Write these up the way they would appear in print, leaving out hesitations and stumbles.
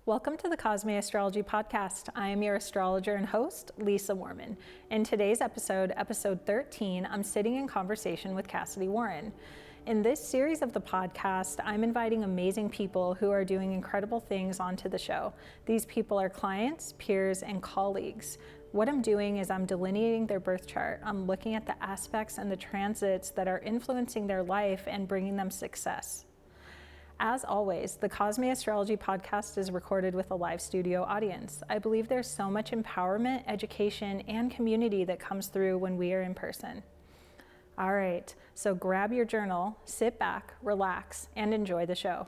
Welcome to the COSME Astrology podcast. I am your astrologer and host, Lisa Warman. In today's episode, episode 13, I'm sitting in conversation with Kassidy Warren. In this series of the podcast, I'm inviting amazing people who are doing incredible things onto the show. These people are clients, peers, and colleagues. What I'm doing is I'm delineating their birth chart. I'm looking at the aspects and the transits that are influencing their life and bringing them success. As always, the COSME Astrology podcast is recorded with a live studio audience. I believe there's so much empowerment, education, and community that comes through when we are in person. All right, so grab your journal, sit back, relax, and enjoy the show.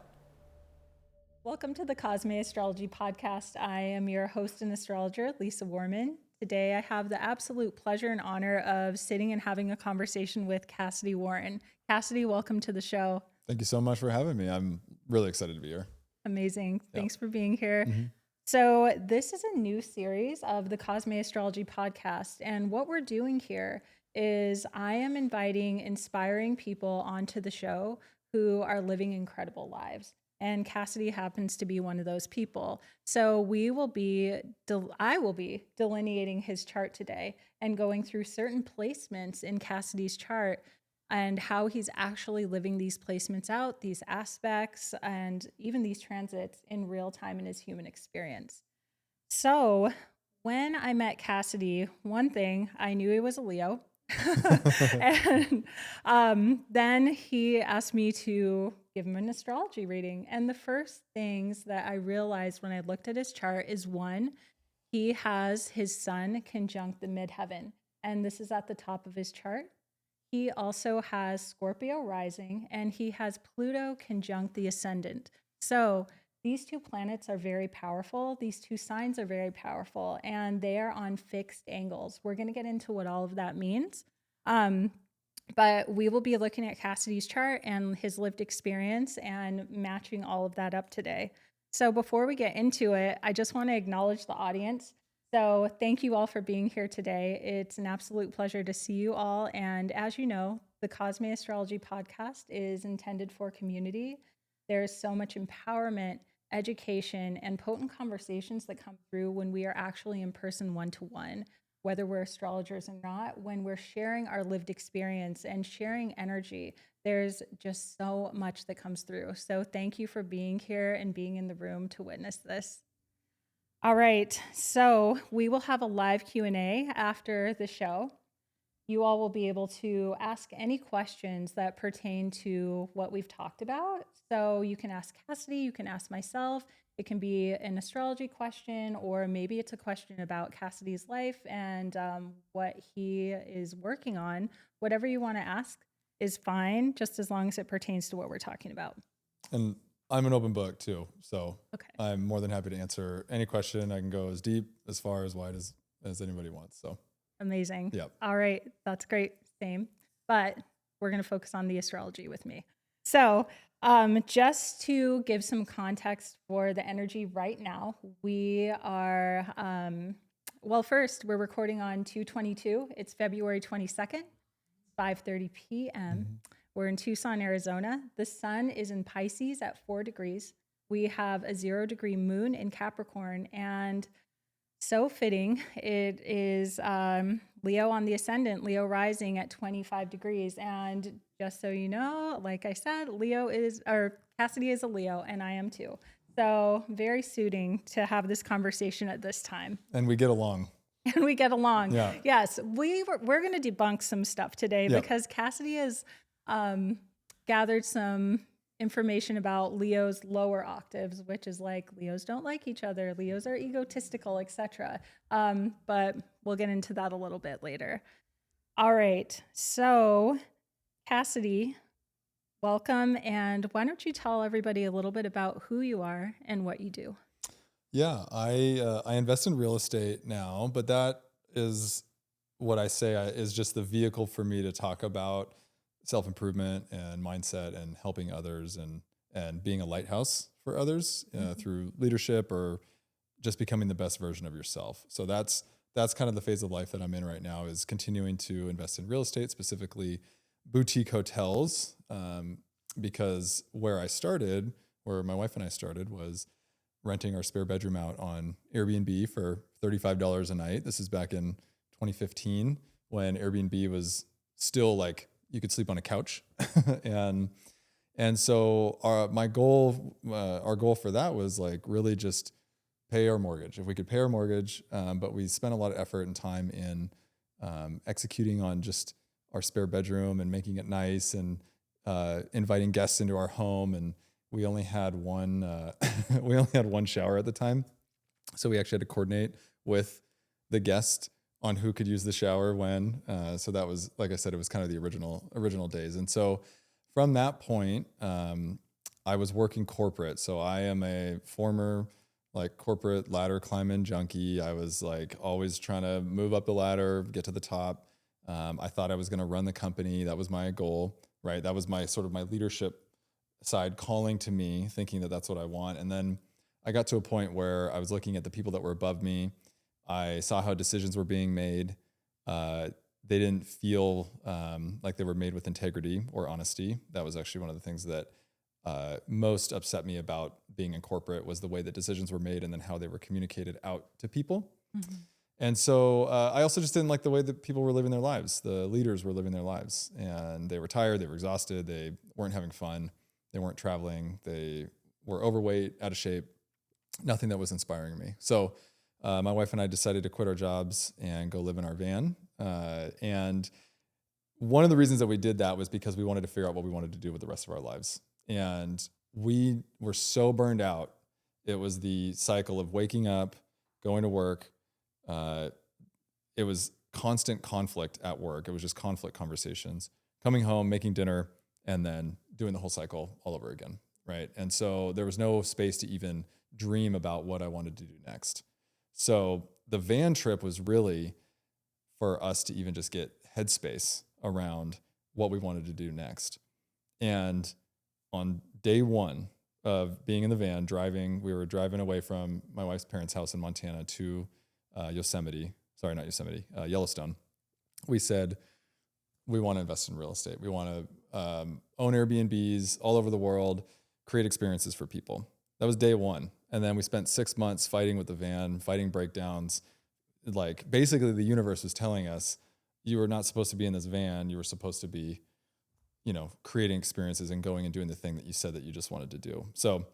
Welcome to the COSME Astrology podcast. I am your host and astrologer, Lisa Warman. Today, I have the absolute pleasure and honor of sitting and having a conversation with Kassidy Warren. Kassidy, welcome to the show. Thank you so much for having me. I'm really excited to be here. Amazing. Thanks for being here. Mm-hmm. So this is a new series of the COSME Astrology podcast. And what we're doing here is I am inviting inspiring people onto the show who are living incredible lives. And Cassidy happens to be one of those people. So I will be delineating his chart today and going through certain placements in Cassidy's chart and how he's actually living these placements out, these aspects, and even these transits in real time in his human experience. So when I met Cassidy, one thing, I knew he was a Leo. And then he asked me to give him an astrology reading. And the first things that I realized when I looked at his chart is one, he has his sun conjunct the midheaven. And this is at the top of his chart. He also has Scorpio rising, and he has Pluto conjunct the Ascendant. So these two planets are very powerful. These two signs are very powerful, and they are on fixed angles. We're going to get into what all of that means. But we will be looking at Cassidy's chart and his lived experience and matching all of that up today. So before we get into it, I just want to acknowledge the audience. So thank you all for being here today. It's an absolute pleasure to see you all. And as you know, the COSME Astrology podcast is intended for community. There's so much empowerment, education, and potent conversations that come through when we are actually in person one-to-one, whether we're astrologers or not, when we're sharing our lived experience and sharing energy. There's just so much that comes through. So thank you for being here and being in the room to witness this. All right, so we will have a live Q&A after the show. You all will be able to ask any questions that pertain to what we've talked about. So you can ask Cassidy, you can ask myself. It can be an astrology question, or maybe it's a question about Cassidy's life and what he is working on. Whatever you want to ask is fine, just as long as it pertains to what we're talking about. And I'm an open book too, so Okay. I'm more than happy to answer any question. I can go as deep, as far, as wide as anybody wants. So Amazing. Yep. All right, that's great. Same. But we're going to focus on the astrology with me. So just to give some context for the energy right now, we are, first, we're recording on 2/22. It's February 22nd, 5:30 p.m. We're in Tucson, Arizona. The sun is in Pisces at 4 degrees. We have a 0-degree moon in Capricorn, and so fitting, it is Leo on the ascendant, Leo rising at 25 degrees. And just so you know, like I said, Cassidy is a Leo, and I am too. So very suiting to have this conversation at this time. And we get along. And we get along. Yeah. Yes, we're going to debunk some stuff today because Cassidy has gathered some information about Leo's lower octaves, which is like Leos don't like each other, Leos are egotistical, etc. But we'll get into that a little bit later. All right, so Cassidy, welcome, and why don't you tell everybody a little bit about who you are and what you do? Yeah, I invest in real estate now, but that is what I say is just the vehicle for me to talk about self-improvement and mindset and helping others and being a lighthouse for others through leadership or just becoming the best version of yourself. So that's kind of the phase of life that I'm in right now, is continuing to invest in real estate, specifically boutique hotels, because where my wife and I started was renting our spare bedroom out on Airbnb for $35 a night. This is back in 2015 when Airbnb was still like you could sleep on a couch. and so our goal for that was like really just pay our mortgage. If we could pay our mortgage, but we spent a lot of effort and time in executing on just our spare bedroom and making it nice and inviting guests into our home. And we only had one shower at the time, so we actually had to coordinate with the guest on who could use the shower when. So that was, like I said, it was kind of the original days. And so from that point, I was working corporate. So I am a former like corporate ladder climbing junkie. I was like always trying to move up the ladder, get to the top. I thought I was going to run the company. That was my goal, right? That was my sort of my leadership side calling to me, thinking that that's what I want. And then I got to a point where I was looking at the people that were above me. I saw how decisions were being made. They didn't feel like they were made with integrity or honesty. That was actually one of the things that most upset me about being in corporate was the way that decisions were made and then how they were communicated out to people. Mm-hmm. And so I also just didn't like the way that people were living their lives. The leaders were living their lives, and they were tired, they were exhausted, they weren't having fun, they weren't traveling, they were overweight, out of shape, nothing that was inspiring me. So my wife and I decided to quit our jobs and go live in our van. And one of the reasons that we did that was because we wanted to figure out what we wanted to do with the rest of our lives. And we were so burned out. It was the cycle of waking up, going to work. It was constant conflict at work. It was just conflict conversations, coming home, making dinner, and then doing the whole cycle all over again, right? And so there was no space to even dream about what I wanted to do next. So the van trip was really for us to even just get headspace around what we wanted to do next. And on day one of being in the van, we were driving away from my wife's parents' house in Montana to Yellowstone. We said, we want to invest in real estate. We want to own Airbnbs all over the world, create experiences for people. That was day one. And then we spent 6 months fighting with the van, fighting breakdowns. Like basically the universe was telling us, you were not supposed to be in this van. You were supposed to be, creating experiences and going and doing the thing that you said that you just wanted to do. So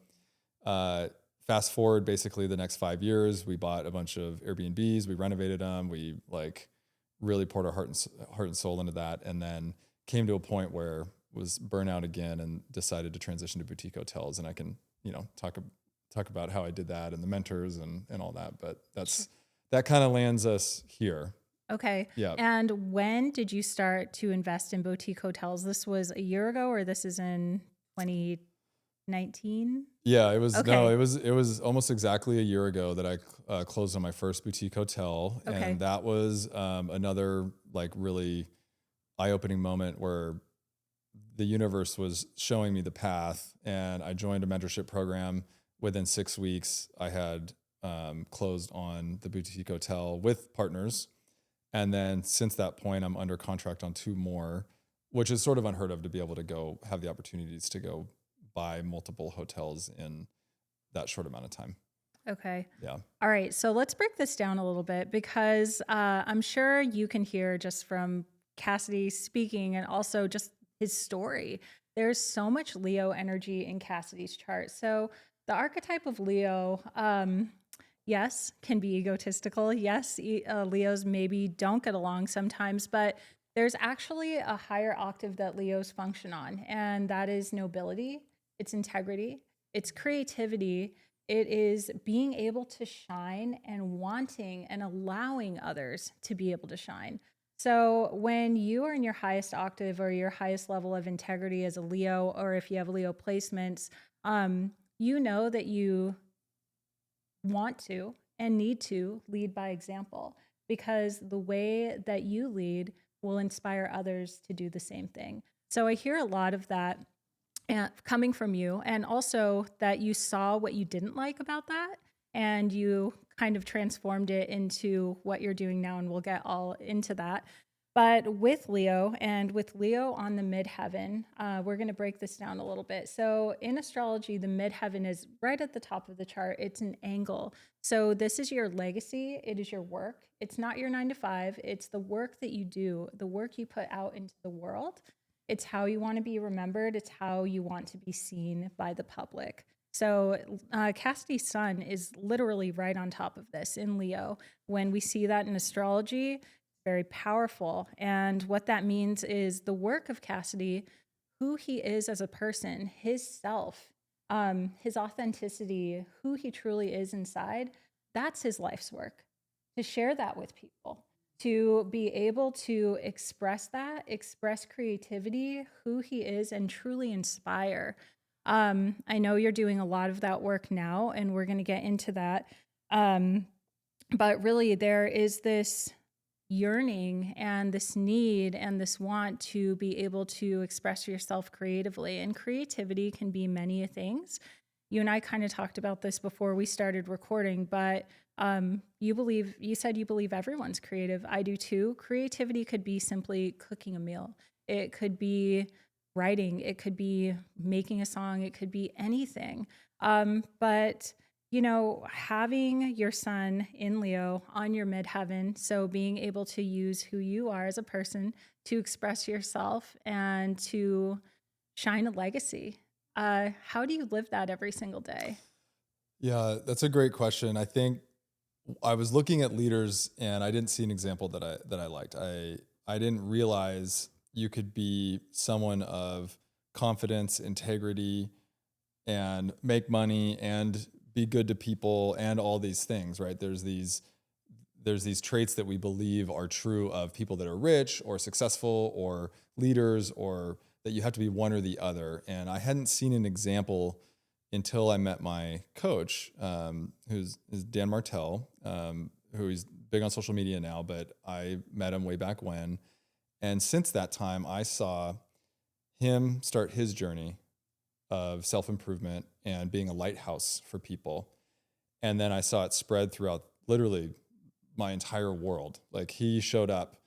fast forward basically the next 5 years, we bought a bunch of Airbnbs, we renovated them, we like really poured our heart and soul into that, and then came to a point where was burnout again and decided to transition to boutique hotels. And I can, talk about how I did that and the mentors and all that, but that kind of lands us here. Okay. Yeah. And when did you start to invest in boutique hotels? This was a year ago, or this is in 2019? Yeah, it was. Okay. No, it was almost exactly a year ago that I closed on my first boutique hotel, Okay. and that was another like really eye-opening moment where the universe was showing me the path, and I joined a mentorship program. Within 6 weeks, I had closed on the boutique hotel with partners. And then since that point, I'm under contract on 2 more, which is sort of unheard of to be able to go have the opportunities to go buy multiple hotels in that short amount of time. Okay. Yeah. All right. So let's break this down a little bit, because I'm sure you can hear just from Cassidy speaking and also just his story. There's so much Leo energy in Cassidy's chart. So the archetype of Leo, yes, can be egotistical. Yes, Leos maybe don't get along sometimes, but there's actually a higher octave that Leos function on, and that is nobility, it's integrity, it's creativity, it is being able to shine and wanting and allowing others to be able to shine. So when you are in your highest octave or your highest level of integrity as a Leo, or if you have Leo placements, you know that you want to and need to lead by example, because the way that you lead will inspire others to do the same thing. So I hear a lot of that coming from you, and also that you saw what you didn't like about that and you kind of transformed it into what you're doing now, and we'll get all into that. But with Leo and with Leo on the midheaven, we're going to break this down a little bit. So in astrology, the midheaven is right at the top of the chart. It's an angle. So this is your legacy. It is your work. It's not your 9 to 5. It's the work that you do, the work you put out into the world. It's how you want to be remembered. It's how you want to be seen by the public. So Cassidy's sun is literally right on top of this in Leo. When we see that in astrology, very powerful. And what that means is the work of Cassidy, who he is as a person, his self, his authenticity, who he truly is inside, that's his life's work. To share that with people, to be able to express that, express creativity, who he is, and truly inspire. I know you're doing a lot of that work now, and we're going to get into that. But really, there is this yearning and this need and this want to be able to express yourself creatively. And creativity can be many things. You and I kind of talked about this before we started recording, but you said you believe everyone's creative. I do too. Creativity could be simply cooking a meal. It could be writing. It could be making a song. It could be anything. But having your sun in Leo on your midheaven, so being able to use who you are as a person to express yourself and to shine a legacy. How do you live that every single day? Yeah, that's a great question. I think I was looking at leaders and I didn't see an example that I liked. I didn't realize you could be someone of confidence, integrity, and make money and be good to people and all these things, right? There's these traits that we believe are true of people that are rich or successful or leaders, or that you have to be one or the other. And I hadn't seen an example until I met my coach, who's Dan Martell, who is big on social media now, but I met him way back when. And since that time, I saw him start his journey of self-improvement and being a lighthouse for people. And then I saw it spread throughout literally my entire world. Like, he showed up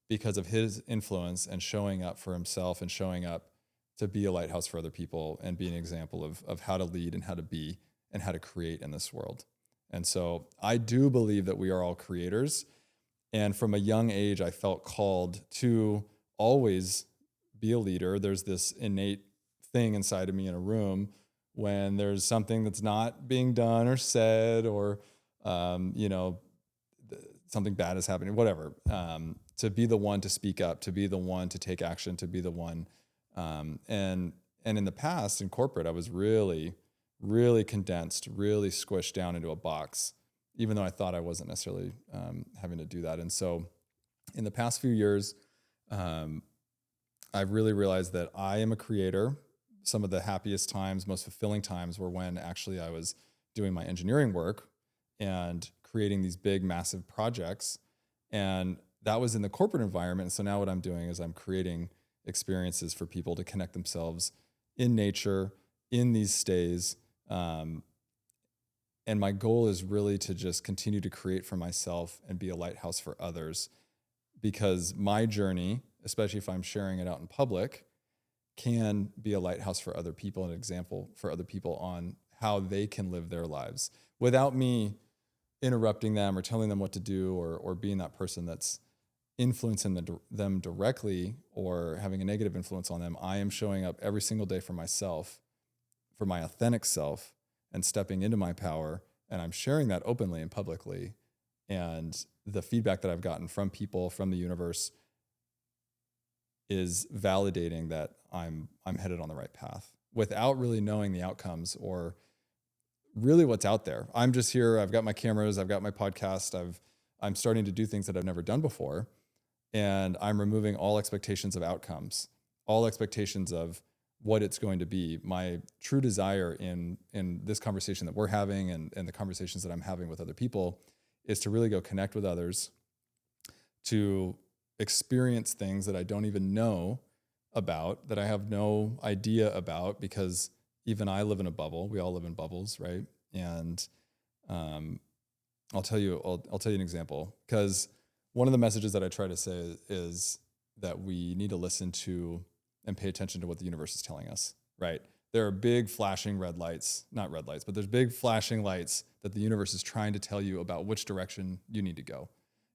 because of his influence and showing up for himself and showing up to be a lighthouse for other people and be an example of how to lead and how to be and how to create in this world. And so I do believe that we are all creators. And from a young age, I felt called to always be a leader. There's this innate thing inside of me in a room when there's something that's not being done or said, or something bad is happening, whatever, to be the one to speak up, to be the one to take action, to be the one. And in the past in corporate, I was really, really condensed, really squished down into a box, even though I thought I wasn't necessarily having to do that. And so in the past few years, I've really realized that I am a creator. Some of the happiest times, most fulfilling times were when actually I was doing my engineering work and creating these big, massive projects. And that was in the corporate environment. So now what I'm doing is I'm creating experiences for people to connect themselves in nature, in these stays. And my goal is really to just continue to create for myself and be a lighthouse for others, because my journey, especially if I'm sharing it out in public, can be a lighthouse for other people, an example for other people on how they can live their lives without me interrupting them or telling them what to do, or being that person that's influencing them directly or having a negative influence on them. I am showing up every single day for myself, for my authentic self, and stepping into my power. And I'm sharing that openly and publicly. And the feedback that I've gotten from people, from the universe, is validating that I'm headed on the right path without really knowing the outcomes or really what's out there. I'm just here. I've got my cameras. I've got my podcast. I'm starting to do things that I've never done before. And I'm removing all expectations of outcomes, all expectations of what it's going to be. My true desire in this conversation that we're having and the conversations that I'm having with other people is to really go connect with others, to experience things that I don't even know about, that I have no idea about, because even I live in a bubble. We all live in bubbles, right? And I'll tell you an example, because one of the messages that I try to say is that we need to listen to and pay attention to what the universe is telling us, right? There are big flashing red lights, not red lights, but there's big flashing lights that the universe is trying to tell you about which direction you need to go.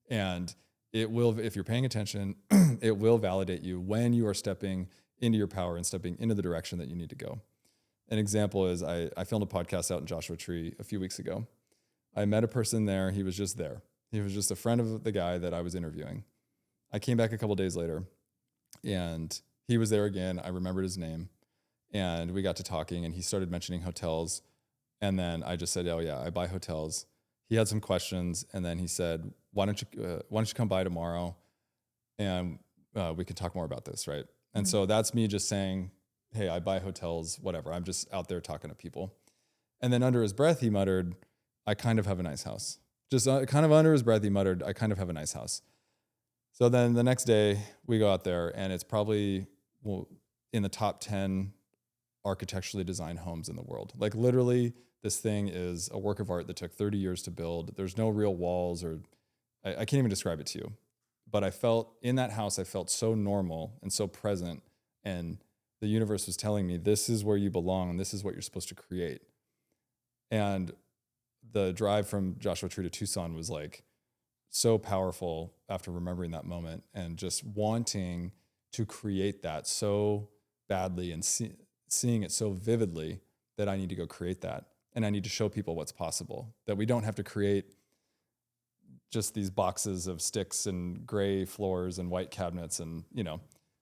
And it will, if you're paying attention, it will validate you when you are stepping into your power and stepping into the direction that you need to go. An example is I filmed a podcast out in Joshua Tree a few weeks ago. I met a person there. He was just there. He was just a friend of the guy that I was interviewing. I came back a couple days later and he was there again. I remembered his name and we got to talking and he started mentioning hotels. And then I just said, oh yeah, I buy hotels. He had some questions and then he said, why don't you come by tomorrow and we can talk more about this, right? And so that's me just saying, hey, I buy hotels, whatever. I'm just out there talking to people. And then under his breath, he muttered, I kind of have a nice house. Just kind of under his breath, he muttered, I kind of have a nice house. So then the next day we go out there and it's probably in the top 10 architecturally designed homes in the world. Like literally this thing is a work of art that took 30 years to build. There's no real walls or I can't even describe it to you. But I felt in that house, I felt so normal and so present. And the universe was telling me, this is where you belong. And this is what you're supposed to create. And the drive from Joshua Tree to Tucson was like so powerful after remembering that moment and just wanting to create that so badly and seeing it so vividly that I need to go create that. And I need to show people what's possible, that we don't have to create just these boxes of sticks and gray floors and white cabinets and,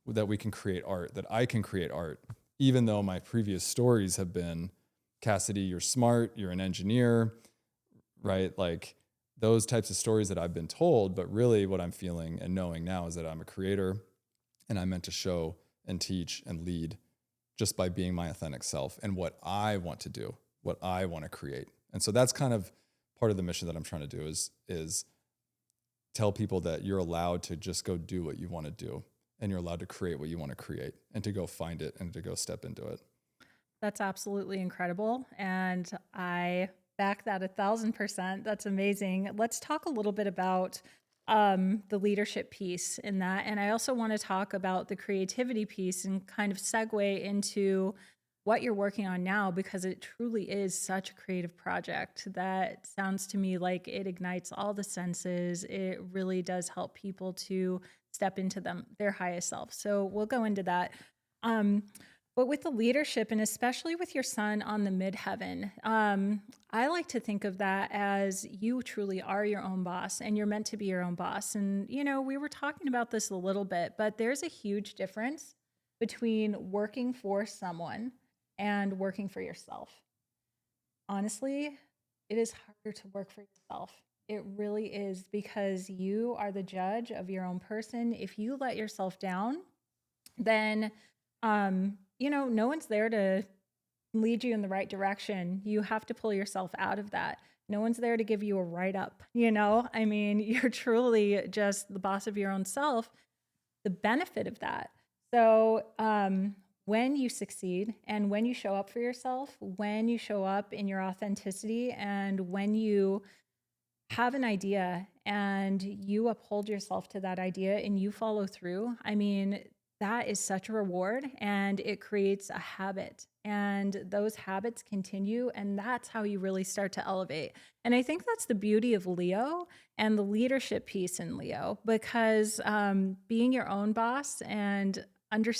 that we can create art, that I can create art, even though my previous stories have been, Cassidy, you're smart, you're an engineer, right? Like those types of stories that I've been told, but really what I'm feeling and knowing now is that I'm a creator and I'm meant to show and teach and lead just by being my authentic self and what I want to do, what I want to create. And so that's kind of part of the mission that I'm trying to do is tell people that you're allowed to just go do what you want to do and you're allowed to create what you want to create and to go find it and to go step into it. That's absolutely incredible. And I back that 1,000%. That's amazing. Let's talk a little bit about the leadership piece in that. And I also want to talk about the creativity piece and kind of segue into what you're working on now, because it truly is such a creative project that sounds to me like it ignites all the senses. It really does help people to step into their highest self. So we'll go into that. But with the leadership, and especially with your son on the midheaven, I like to think of that as you truly are your own boss and you're meant to be your own boss. And, we were talking about this a little bit, but there's a huge difference between working for someone and working for yourself. Honestly, it is harder to work for yourself. It really is, because you are the judge of your own person. If you let yourself down, then no one's there to lead you in the right direction. You have to pull yourself out of that. No one's there to give you a write up. You're truly just the boss of your own self, the benefit of that. So, when you succeed and when you show up for yourself, when you show up in your authenticity, and when you have an idea and you uphold yourself to that idea and you follow through, that is such a reward, and it creates a habit, and those habits continue, and that's how you really start to elevate. And I think that's the beauty of Leo and the leadership piece in Leo, because being your own boss, and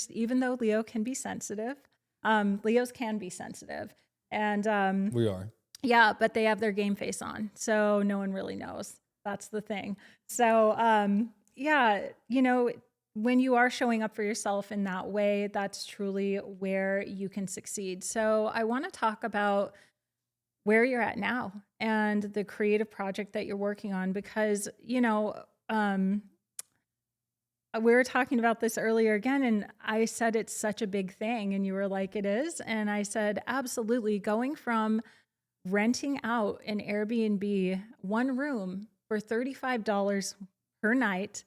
even though Leo can be sensitive, Leos can be sensitive, and We are. yeah, but they have their game face on, so no one really knows. That's the thing. So when you are showing up for yourself in that way, that's truly where you can succeed. So I want to talk about where you're at now and the creative project that you're working on, because, we were talking about this earlier again, and I said it's such a big thing, and you were like, it is. And I said, absolutely. Going from renting out an Airbnb, one room for $35 per night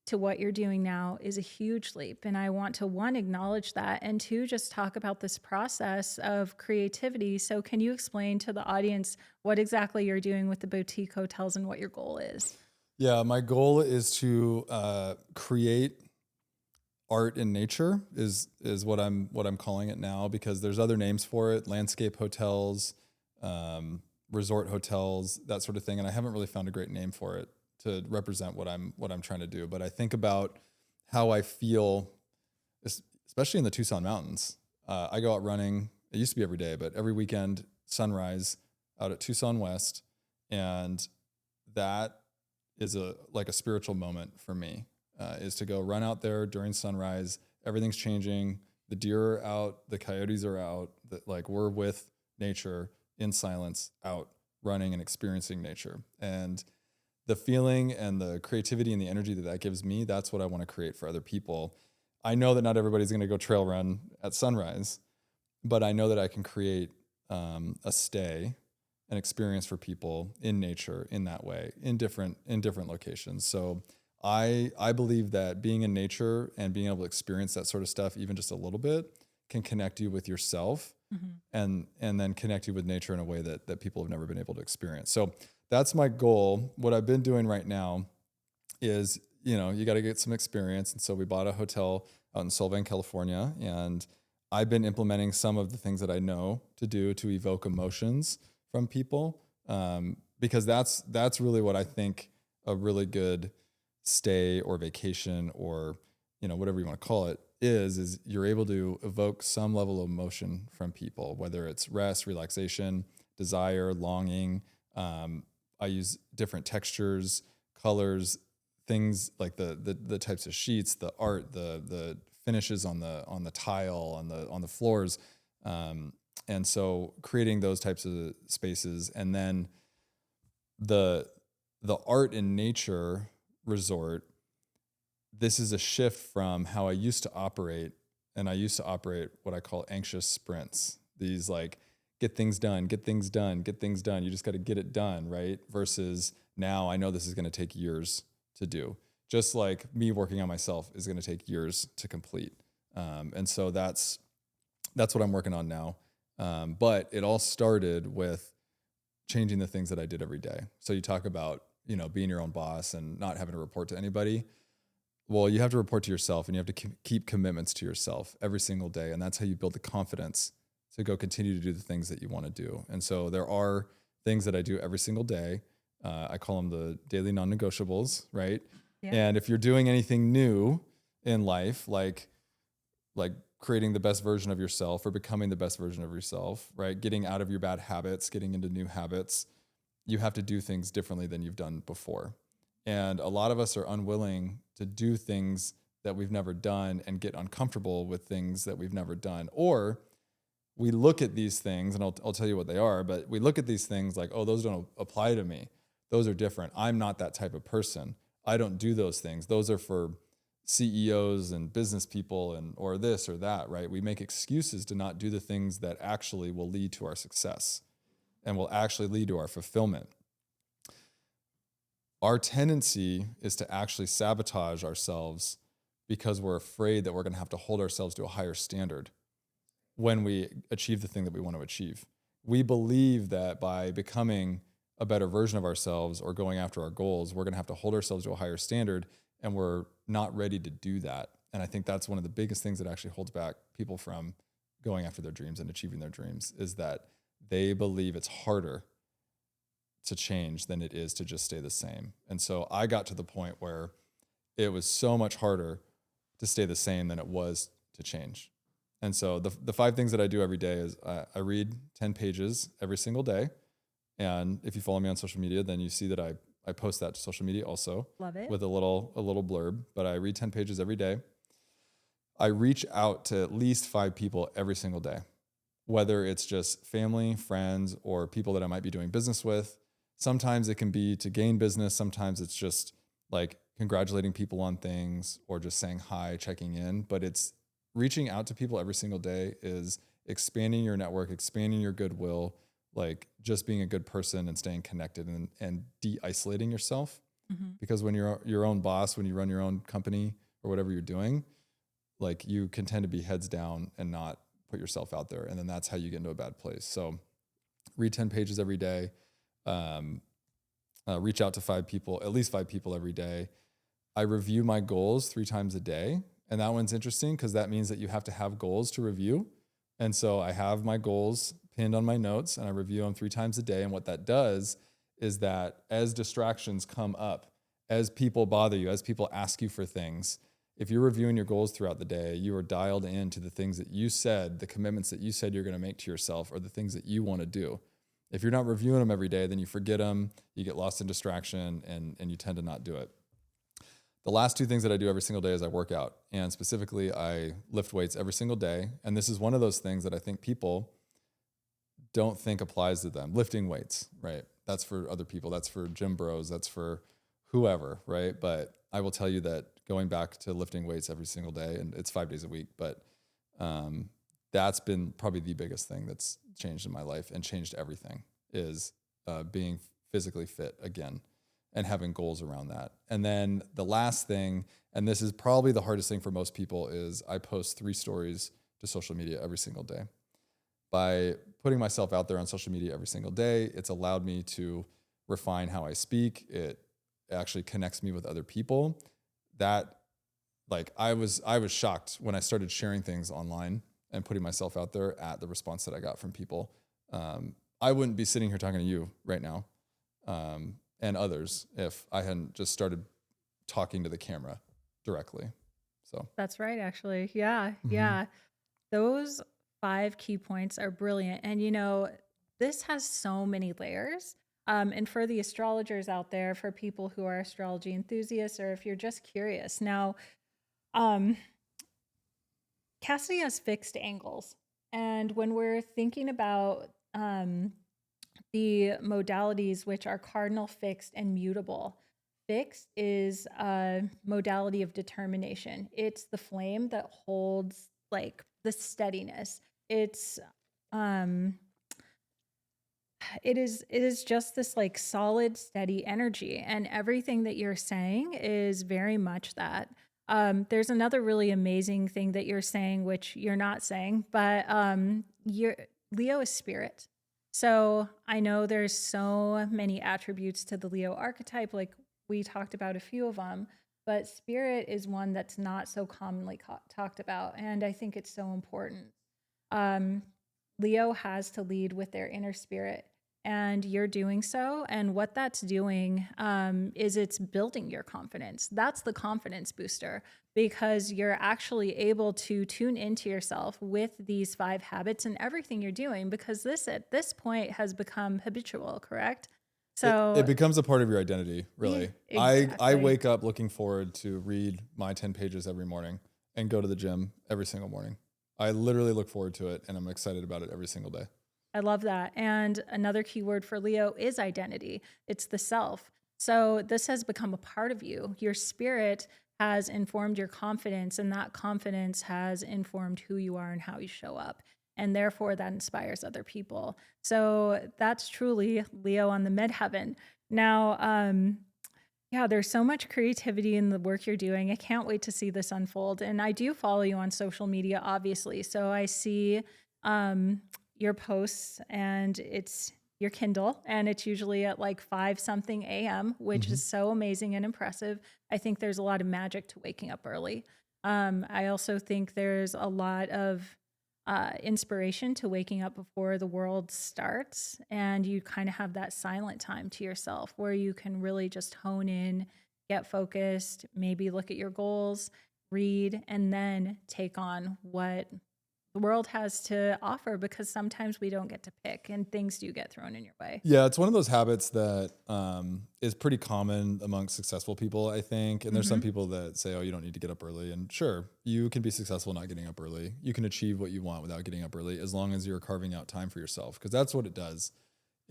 to what you're doing now is a huge leap. And I want to, one, acknowledge that, and two, just talk about this process of creativity. So can you explain to the audience what exactly you're doing with the boutique hotels and what your goal is? Yeah, my goal is to create art in nature is what I'm calling it now, because there's other names for it: landscape hotels, resort hotels, that sort of thing. And I haven't really found a great name for it to represent what I'm trying to do. But I think about how I feel, especially in the Tucson mountains. I go out running. It used to be every day, but every weekend, sunrise out at Tucson West, and that is like a spiritual moment for me. Is to go run out there during sunrise. Everything's changing. The deer are out. The coyotes are out. Like, we're with nature in silence, out running and experiencing nature. And the feeling and the creativity and the energy that gives me, that's what I want to create for other people. I know that not everybody's going to go trail run at sunrise, but I know that I can create a stay, an experience for people in nature in that way, in different locations. So I believe that being in nature and being able to experience that sort of stuff, even just a little bit, can connect you with yourself, and then connect you with nature in a way that people have never been able to experience. So that's my goal. What I've been doing right now is, you got to get some experience. And so we bought a hotel out in Solvang, California, and I've been implementing some of the things that I know to do to evoke emotions from people, because that's really what I think a really good stay or vacation, or whatever you want to call it, is you're able to evoke some level of emotion from people, whether it's rest, relaxation, desire, longing. I use different textures, colors, things like the types of sheets, the art, the finishes on the tile, on the floors, and so creating those types of spaces. And then the art in nature resort, this is a shift from how I used to operate. And I used to operate what I call anxious sprints. These, like, get things done, get things done, get things done. You just got to get it done, right? Versus now I know this is going to take years to do. Just like me working on myself is going to take years to complete. And so that's what I'm working on now. But it all started with changing the things that I did every day. So you talk about, being your own boss and not having to report to anybody. Well, you have to report to yourself, and you have to keep commitments to yourself every single day. And that's how you build the confidence to go continue to do the things that you want to do. And so there are things that I do every single day. I call them the daily non-negotiables, right? Yeah. And if you're doing anything new in life, like creating the best version of yourself or becoming the best version of yourself, right? Getting out of your bad habits, getting into new habits, you have to do things differently than you've done before. And a lot of us are unwilling to do things that we've never done and get uncomfortable with things that we've never done. Or we look at these things, and I'll tell you what they are, but we look at these things like, oh, those don't apply to me. Those are different. I'm not that type of person. I don't do those things. Those are for CEOs and business people, or this or that, right? We make excuses to not do the things that actually will lead to our success and will actually lead to our fulfillment. Our tendency is to actually sabotage ourselves because we're afraid that we're going to have to hold ourselves to a higher standard when we achieve the thing that we want to achieve. We believe that by becoming a better version of ourselves or going after our goals, we're going to have to hold ourselves to a higher standard, and we're not ready to do that. And I think that's one of the biggest things that actually holds back people from going after their dreams and achieving their dreams, is that they believe it's harder to change than it is to just stay the same. And so I got to the point where it was so much harder to stay the same than it was to change. And so the 5 things that I do every day is I read 10 pages every single day. And if you follow me on social media, then you see that I post that to social media also. Love it. With a little blurb, but I read 10 pages every day. I reach out to at least 5 people every single day, whether it's just family, friends, or people that I might be doing business with. Sometimes it can be to gain business. Sometimes it's just like congratulating people on things or just saying hi, checking in. But it's reaching out to people every single day is expanding your network, expanding your goodwill, like just being a good person and staying connected and de-isolating yourself. Mm-hmm. Because when you're your own boss, when you run your own company or whatever you're doing, like you can tend to be heads down and not put yourself out there. And then that's how you get into a bad place. So read 10 pages every day. reach out to 5 people, at least 5 people every day. I review my goals 3 times a day. And that one's interesting because that means that you have to have goals to review. And so I have my goals pinned on my notes and I review them 3 times a day. And what that does is that as distractions come up, as people bother you, as people ask you for things, if you're reviewing your goals throughout the day, you are dialed into the things that you said, the commitments that you said you're going to make to yourself, or the things that you want to do. If you're not reviewing them every day, then you forget them, you get lost in distraction, and you tend to not do it. The last 2 things that I do every single day is I work out. And specifically, I lift weights every single day. And this is one of those things that I think people don't think applies to them. Lifting weights, right? That's for other people. That's for gym bros. That's for whoever, right? But I will tell you that going back to lifting weights every single day, and it's 5 days a week, but that's been probably the biggest thing that's changed in my life and changed everything, is being physically fit again and having goals around that. And then the last thing, and this is probably the hardest thing for most people, is I post 3 stories to social media every single day. By putting myself out there on social media every single day, it's allowed me to refine how I speak. It actually connects me with other people. That, like, I was shocked when I started sharing things online and putting myself out there at the response that I got from people. I wouldn't be sitting here talking to you right now, and others, if I hadn't just started talking to the camera directly. So That's right, actually. Yeah. Yeah. Those 5 key points are brilliant. And, this has so many layers. And for the astrologers out there, for people who are astrology enthusiasts, or if you're just curious, now, Cassidy has fixed angles. And when we're thinking about the modalities, which are cardinal, fixed, and mutable, fixed is a modality of determination. It's the flame that holds, like, the steadiness. It's it is just this, like, solid, steady energy, and everything that you're saying is very much that. There's another really amazing thing that you're saying, which you're not saying, but Leo is spirit. So I know there's so many attributes to the Leo archetype, like we talked about a few of them, but spirit is one that's not so commonly talked about, and I think it's so important. Leo has to lead with their inner spirit, and you're doing so. And what that's doing is it's building your confidence. That's the confidence booster, because you're actually able to tune into yourself with these 5 habits and everything you're doing, because this at this point has become habitual, correct? So it becomes a part of your identity, really. Yeah, exactly. I wake up looking forward to read my 10 pages every morning and go to the gym every single morning. I literally look forward to it, and I'm excited about it every single day. I love that. And another key word for Leo is identity. It's the self. So this has become a part of you. Your spirit has informed your confidence, and that confidence has informed who you are and how you show up. And therefore, that inspires other people. So that's truly Leo on the midheaven. Now, yeah, there's so much creativity in the work you're doing. I can't wait to see this unfold. And I do follow you on social media, obviously. So I see your posts, and it's your Kindle, and it's usually at like 5 something a.m., which is so amazing and impressive. I think there's a lot of magic to waking up early. I also think there's a lot of inspiration to waking up before the world starts, and you kind of have that silent time to yourself where you can really just hone in, get focused, maybe look at your goals, read, and then take on what the world has to offer, because sometimes we don't get to pick and things do get thrown in your way. Yeah, it's one of those habits that is pretty common among successful people, I think. And there's some people that say, oh, you don't need to get up early. And sure, you can be successful not getting up early. You can achieve what you want without getting up early, as long as you're carving out time for yourself. Because that's what it does,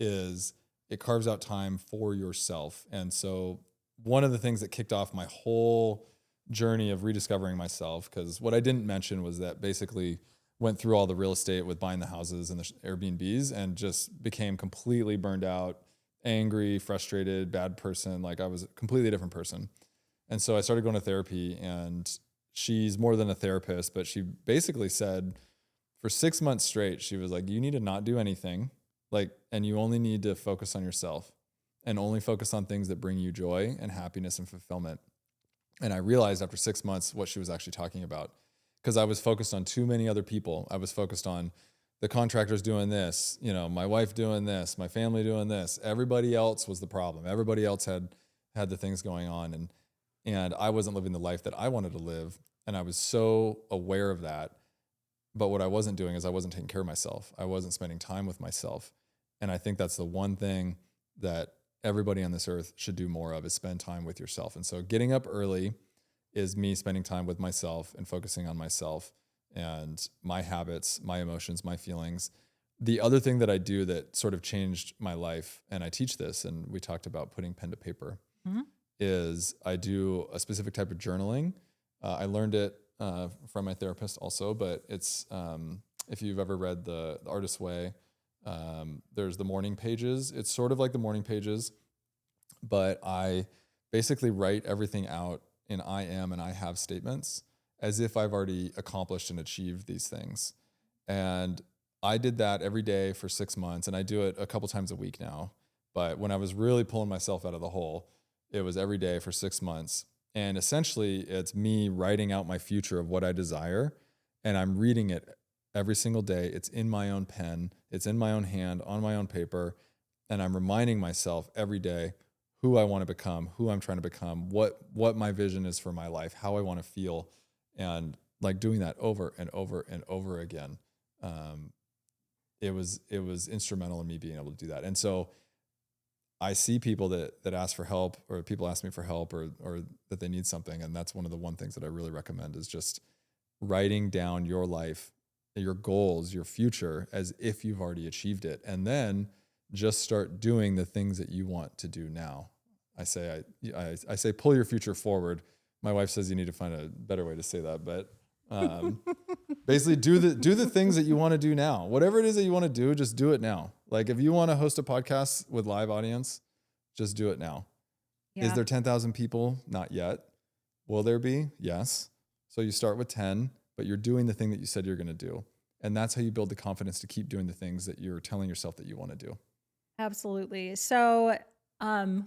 is it carves out time for yourself. And so one of the things that kicked off my whole journey of rediscovering myself, because what I didn't mention was that basically went through all the real estate with buying the houses and the Airbnbs, and just became completely burned out, angry, frustrated, bad person. Like, I was a completely different person. And so I started going to therapy, and she's more than a therapist, but she basically said for 6 months straight, she was like, you need to not do anything, like, and you only need to focus on yourself. and only focus on things that bring you joy and happiness and fulfillment. And I realized after 6 months what she was actually talking about, because I was focused on too many other people. I was focused on the contractors doing this, you know, my wife doing this, my family doing this. Everybody else was the problem. Everybody else had the things going on, and I wasn't living the life that I wanted to live. And I was so aware of that. But what I wasn't doing is I wasn't taking care of myself. I wasn't spending time with myself. And I think that's the one thing that everybody on this earth should do more of, is spend time with yourself. And so getting up early is me spending time with myself and focusing on myself and my habits, my emotions, my feelings. The other thing that I do that sort of changed my life, and I teach this, and we talked about putting pen to paper, is I do a specific type of journaling. I learned it from my therapist also, but it's, if you've ever read The Artist's Way, there's the morning pages. It's sort of like the morning pages, but I basically write everything out in I am and I have statements as if I've already accomplished and achieved these things. And I did that every day for 6 months, and I do it a couple times a week now. But when I was really pulling myself out of the hole, it was every day for 6 months. And essentially it's me writing out my future of what I desire, and I'm reading it every single day. It's in my own pen. It's in my own hand, on my own paper. And I'm reminding myself every day who I want to become, who I'm trying to become, what my vision is for my life, how I want to feel. And like doing that over and over and over again. It was instrumental in me being able to do that. And so I see people that ask for help, or people ask me for help, or that they need something. And that's one of the one things that I really recommend, is just writing down your life, your goals, your future, as if you've already achieved it. And then just start doing the things that you want to do now. I say pull your future forward. My wife says you need to find a better way to say that, but basically do the things that you want to do now. Whatever it is that you want to do, just do it now. Like if you want to host a podcast with live audience, just do it now. Yeah. Is there 10,000 people? Not yet. Will there be? Yes. So you start with 10, but you're doing the thing that you said you're going to do. And that's how you build the confidence to keep doing the things that you're telling yourself that you want to do. Absolutely. So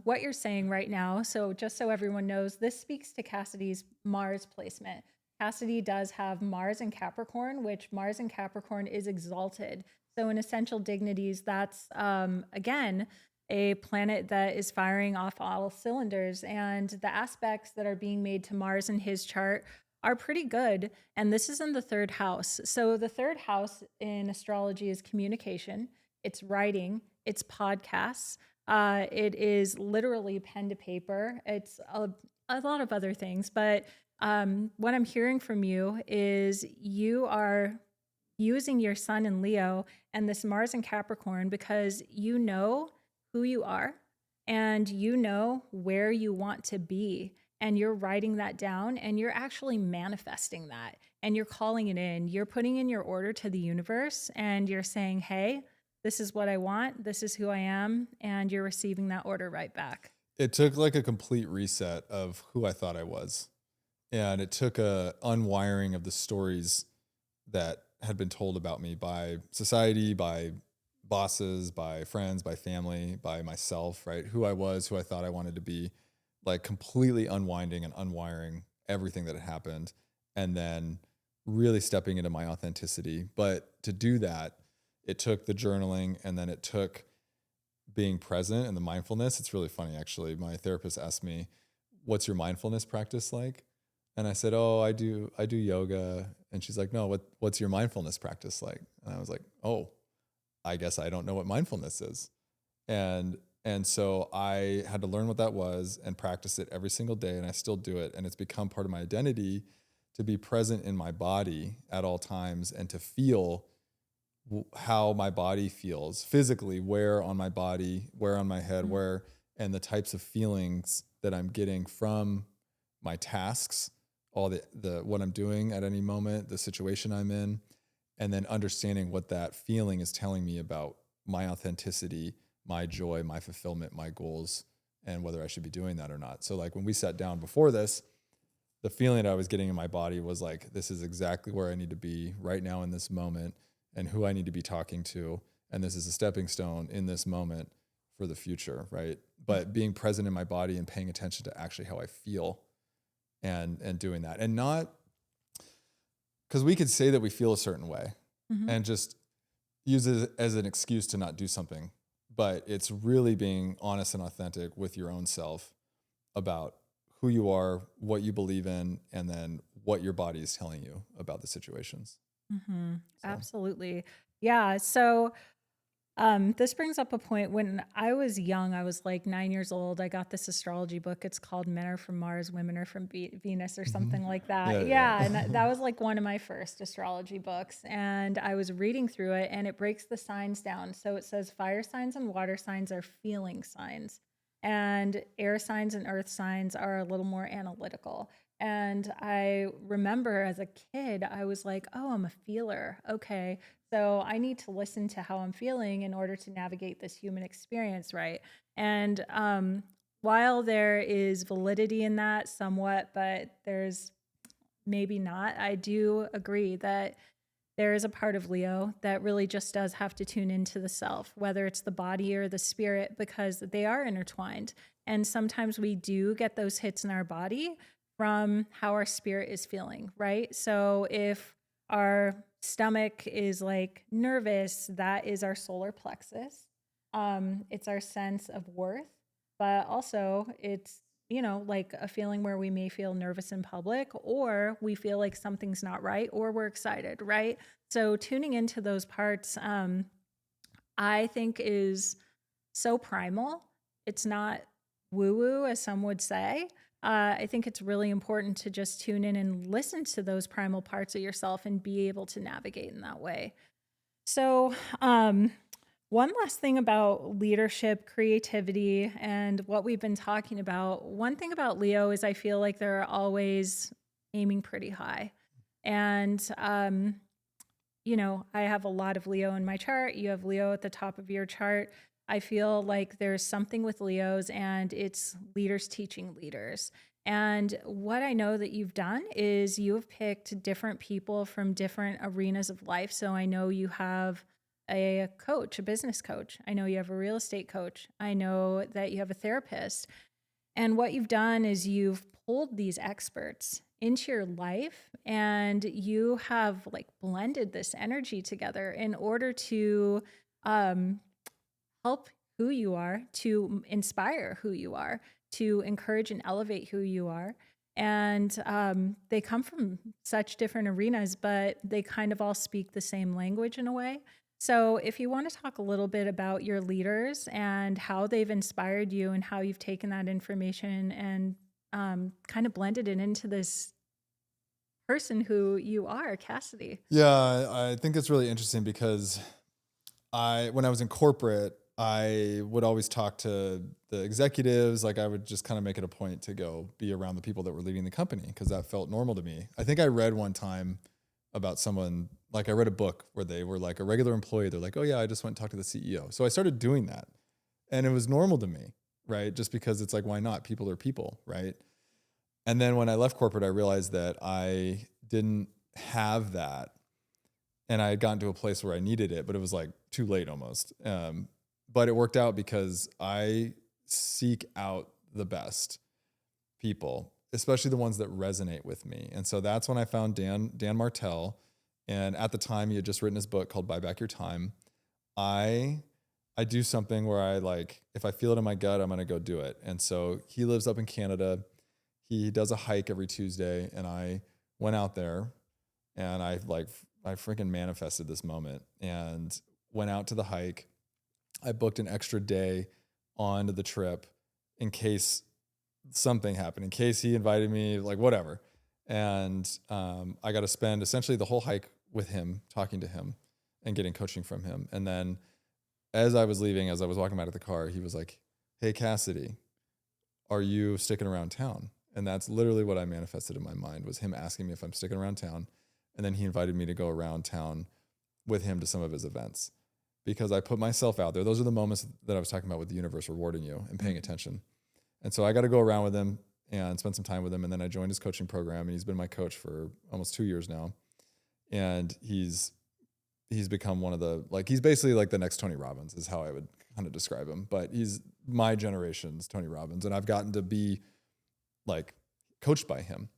what you're saying right now, so just so everyone knows, this speaks to Cassidy's Mars placement. Cassidy does have Mars in Capricorn, which Mars in Capricorn is exalted. So in essential dignities, that's, again, a planet that is firing off all cylinders. And the aspects that are being made to Mars in his chart are pretty good. And this is in the third house. So the third house in astrology is communication, it's writing, it's podcasts. It is literally pen to paper. It's a lot of other things. But what I'm hearing from you is you are using your sun in Leo and this Mars in Capricorn because you know who you are and you know where you want to be. And you're writing that down and you're actually manifesting that and you're calling it in. You're putting in your order to the universe and you're saying, hey, this is what I want. This is who I am. And you're receiving that order right back. It took like a complete reset of who I thought I was. And it took a unwiring of the stories that had been told about me by society, by bosses, by friends, by family, by myself, right? Who I was, who I thought I wanted to be, like completely unwinding and unwiring everything that had happened. And then really stepping into my authenticity. But to do that, it took the journaling, and then it took being present and the mindfulness. It's really funny, actually. My therapist asked me, what's your mindfulness practice like? And I said, oh, I do yoga. And she's like, no, what's your mindfulness practice like? And I was like, oh, I guess I don't know what mindfulness is. And so I had to learn what that was and practice it every single day. And I still do it. And it's become part of my identity to be present in my body at all times and to feel how my body feels physically, where on my body, where on my head, where, and the types of feelings that I'm getting from my tasks, all the what I'm doing at any moment, the situation I'm in, and then understanding what that feeling is telling me about my authenticity, my joy, my fulfillment, my goals, and whether I should be doing that or not. So like when we sat down before this, the feeling that I was getting in my body was like, this is exactly where I need to be right now in this moment and who I need to be talking to. And this is a stepping stone in this moment for the future, right? but being present in my body and paying attention to actually how I feel and doing that. And not because we could say that we feel a certain way and just use it as an excuse to not do something. But it's really being honest and authentic with your own self about who you are, what you believe in, and then what your body is telling you about the situations. So. Absolutely. Yeah. So this brings up a point. When I was young, I was like 9 years old. I got this astrology book. It's called Men Are From Mars, Women Are From Venus, or something like that. Yeah. And that was like one of my first astrology books. And I was reading through it, and it breaks the signs down. So it says fire signs and water signs are feeling signs, and air signs and earth signs are a little more analytical. And I remember as a kid, I was like, oh, I'm a feeler. Okay. So I need to listen to how I'm feeling in order to navigate this human experience, right? And while there is validity in that somewhat, but there's maybe not, I do agree that there is a part of Leo that really just does have to tune into the self, whether it's the body or the spirit, because they are intertwined. And sometimes we do get those hits in our body from how our spirit is feeling, right? So if our stomach is like nervous, that is our solar plexus. It's our sense of worth, but also it's, like a feeling where we may feel nervous in public, or we feel like something's not right, or we're excited, right? So tuning into those parts, I think is so primal. It's not woo woo, as some would say. I think it's really important to just tune in and listen to those primal parts of yourself and be able to navigate in that way. So, one last thing about leadership, creativity, and what we've been talking about. One thing about Leo is I feel like they're always aiming pretty high. And, I have a lot of Leo in my chart. You have Leo at the top of your chart. I feel like there's something with Leos, and it's leaders teaching leaders. And what I know that you've done is you have picked different people from different arenas of life. So I know you have a coach, a business coach. I know you have a real estate coach. I know that you have a therapist. And what you've done is you've pulled these experts into your life, and you have like blended this energy together in order to help who you are, to inspire who you are, to encourage and elevate who you are. And they come from such different arenas, but they kind of all speak the same language in a way. So if you want to talk a little bit about your leaders and how they've inspired you and how you've taken that information and kind of blended it into this person who you are, Cassidy. Yeah, I think it's really interesting because when I was in corporate, I would always talk to the executives. Like I would just kind of make it a point to go be around the people that were leading the company because that felt normal to me. I think I read one time about someone, like I read a book where they were like a regular employee. They're like, oh yeah, I just went and talked to the CEO. So I started doing that and it was normal to me, right? Just because it's like, why not? People are people, right? And then when I left corporate, I realized that I didn't have that. And I had gotten to a place where I needed it, but it was like too late almost. But it worked out because I seek out the best people, especially the ones that resonate with me. And so that's when I found Dan Martell. And at the time, he had just written his book called Buy Back Your Time. I do something where I like, if I feel it in my gut, I'm going to go do it. And so he lives up in Canada. He does a hike every Tuesday. And I went out there and I freaking manifested this moment and went out to the hike. I booked an extra day onto the trip in case something happened, in case he invited me, like whatever. And I got to spend essentially the whole hike with him, talking to him and getting coaching from him. And then as I was leaving, as I was walking out of the car, he was like, hey, Cassidy, are you sticking around town? And that's literally what I manifested in my mind, was him asking me if I'm sticking around town. And then he invited me to go around town with him to some of his events because I put myself out there. Those are the moments that I was talking about with the universe rewarding you and paying attention. And so I got to go around with him and spend some time with him. And then I joined his coaching program, and he's been my coach for almost 2 years now. And he's become one of the, like, he's basically like the next Tony Robbins is how I would kind of describe him. But he's my generation's Tony Robbins, and I've gotten to be like coached by him.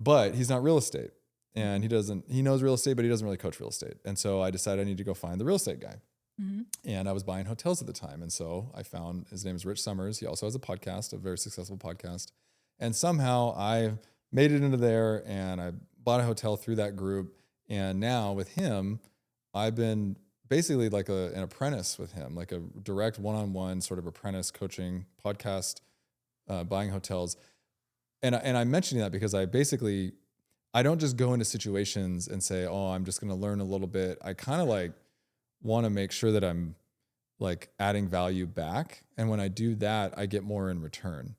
But he's not real estate, and he knows real estate, but he doesn't really coach real estate. And so I decided I need to go find the real estate guy. Mm-hmm. And I was buying hotels at the time. And so I found, his name is Rich Summers. He also has a podcast, a very successful podcast. And somehow I made it into there, and I bought a hotel through that group. And now with him, I've been basically like an apprentice with him, like a direct one-on-one sort of apprentice coaching podcast, buying hotels. And I'm mentioning that because I don't just go into situations and say, oh, I'm just going to learn a little bit. I kind of like want to make sure that I'm like adding value back. And when I do that, I get more in return.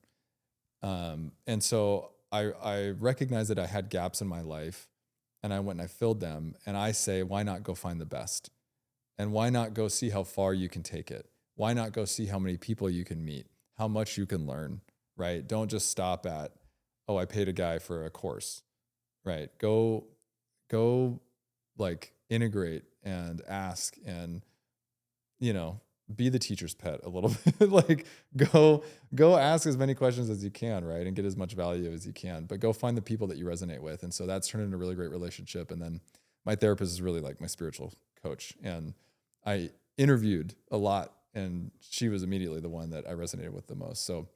And so I recognized that I had gaps in my life, and I went and I filled them. And I say, why not go find the best? And why not go see how far you can take it? Why not go see how many people you can meet, how much you can learn, right? Don't just stop at, oh, I paid a guy for a course, right? Go like integrate and ask and, be the teacher's pet a little bit. Like go ask as many questions as you can, right? And get as much value as you can, but go find the people that you resonate with. And so that's turned into a really great relationship. And then my therapist is really like my spiritual coach. And I interviewed a lot, and she was immediately the one that I resonated with the most. So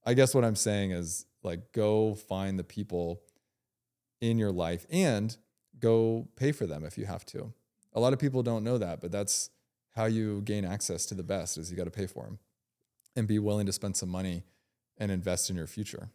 I guess what I'm saying is like, go find the people in your life and go pay for them if you have to. A lot of people don't know that, but that's how you gain access to the best, is you got to pay for them and be willing to spend some money and invest in your future.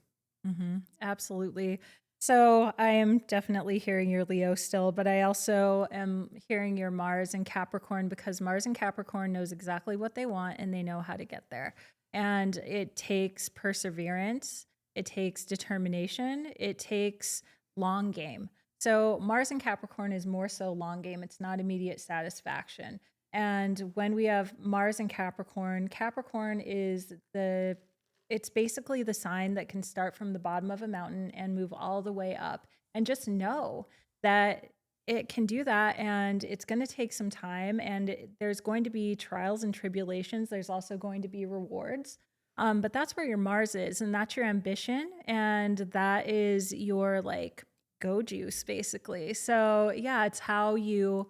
Mm-hmm. Absolutely. So I am definitely hearing your Leo still, but I also am hearing your Mars and Capricorn, because Mars and Capricorn knows exactly what they want and they know how to get there. And it takes perseverance. It takes determination. It takes long game. So Mars and Capricorn is more so long game. It's not immediate satisfaction. And when we have Mars and Capricorn, Capricorn is it's basically the sign that can start from the bottom of a mountain and move all the way up, and just know that it can do that. And it's going to take some time, and there's going to be trials and tribulations. There's also going to be rewards. But that's where your Mars is, and that's your ambition. And that is your like go juice basically. So yeah, it's how you,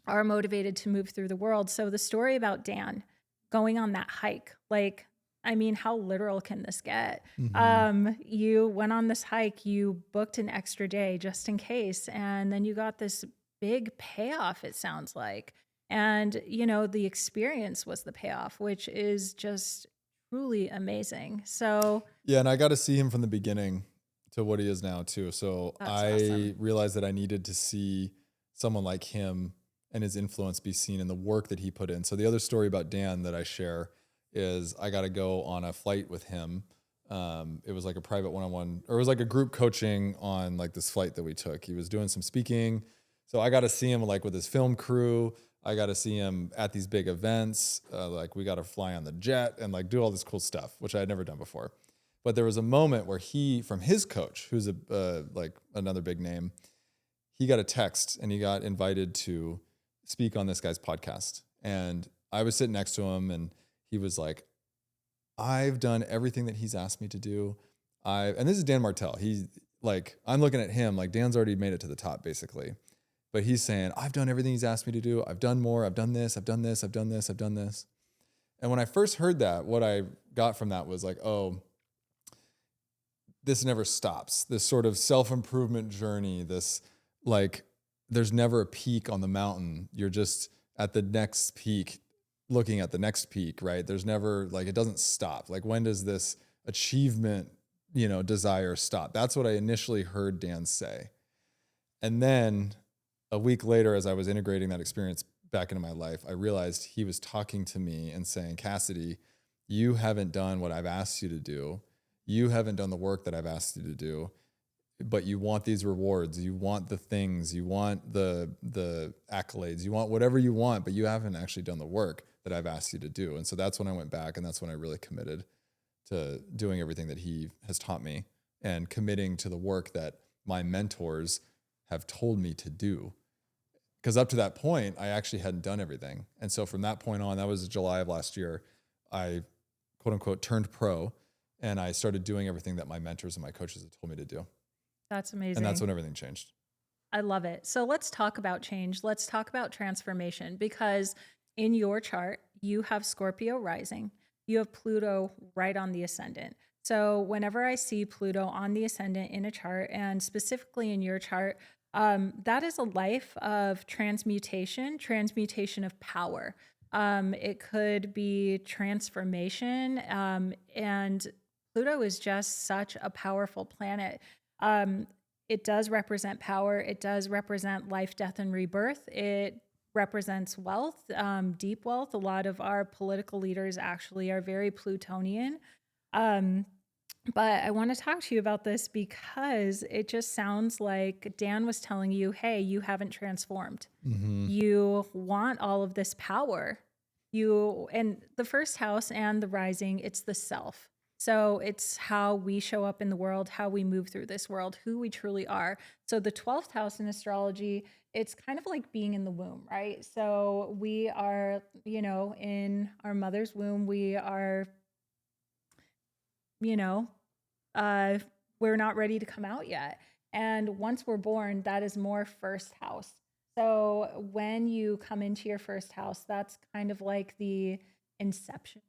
are motivated to move through the world. So the story about Dan going on that hike, like, I mean, how literal can this get? Mm-hmm. You went on this hike, you booked an extra day just in case, and then you got this big payoff, it sounds like. And, the experience was the payoff, which is just truly amazing. So, Yeah. And I got to see him from the beginning to what he is now too. So I awesome. realized that I needed to see someone like him and his influence be seen in the work that he put in. So the other story about Dan that I share is I got to go on a flight with him. It was like a private one-on-one, or it was like a group coaching on like this flight that we took. He was doing some speaking. So I got to see him like with his film crew. I got to see him at these big events. Like we got to fly on the jet and like do all this cool stuff, which I had never done before. But there was a moment where from his coach, who's like another big name, he got a text and he got invited to speak on this guy's podcast. And I was sitting next to him, and he was like, I've done everything that he's asked me to do. And this is Dan Martell. He's like, I'm looking at him like Dan's already made it to the top basically. But he's saying, I've done everything he's asked me to do. I've done more. I've done this. I've done this. I've done this. I've done this. And when I first heard that, what I got from that was like, oh, this never stops. This sort of self-improvement journey, this like, there's never a peak on the mountain. You're just at the next peak, looking at the next peak, right? There's never like, it doesn't stop. Like, when does this achievement, desire stop? That's what I initially heard Dan say. And then a week later, as I was integrating that experience back into my life, I realized he was talking to me and saying, Cassidy, you haven't done what I've asked you to do. You haven't done the work that I've asked you to do. But you want these rewards, you want the things, you want the accolades, you want whatever you want, but you haven't actually done the work that I've asked you to do. And so that's when I went back, and that's when I really committed to doing everything that he has taught me and committing to the work that my mentors have told me to do. because up to that point, I actually hadn't done everything. And so from that point on, that was July of last year, I quote unquote turned pro, and I started doing everything that my mentors and my coaches had told me to do. That's And that's amazing. when everything changed. I love it. So let's talk about change. Let's talk about transformation, because in your chart, you have Scorpio rising, you have Pluto right on the ascendant. So whenever I see Pluto on the ascendant in a chart, and specifically in your chart, that is a life of transmutation of power. It could be transformation, and Pluto is just such a powerful planet. It does represent power. It does represent life, death, and rebirth. It represents wealth, deep wealth. A lot of our political leaders actually are very Plutonian. Um, but I want to talk to you about this because it just sounds like Dan was telling you, hey, you haven't transformed. You want all of this power. And the first house and the rising, it's the self. So it's how we show up in the world, how we move through this world, who we truly are. So the 12th house in astrology, it's kind of like being in the womb, right? So we are, in our mother's womb, we are, you know, uh, we're not ready to come out yet. And once we're born, that is more first house. So when you come into your first house, that's kind of like inception,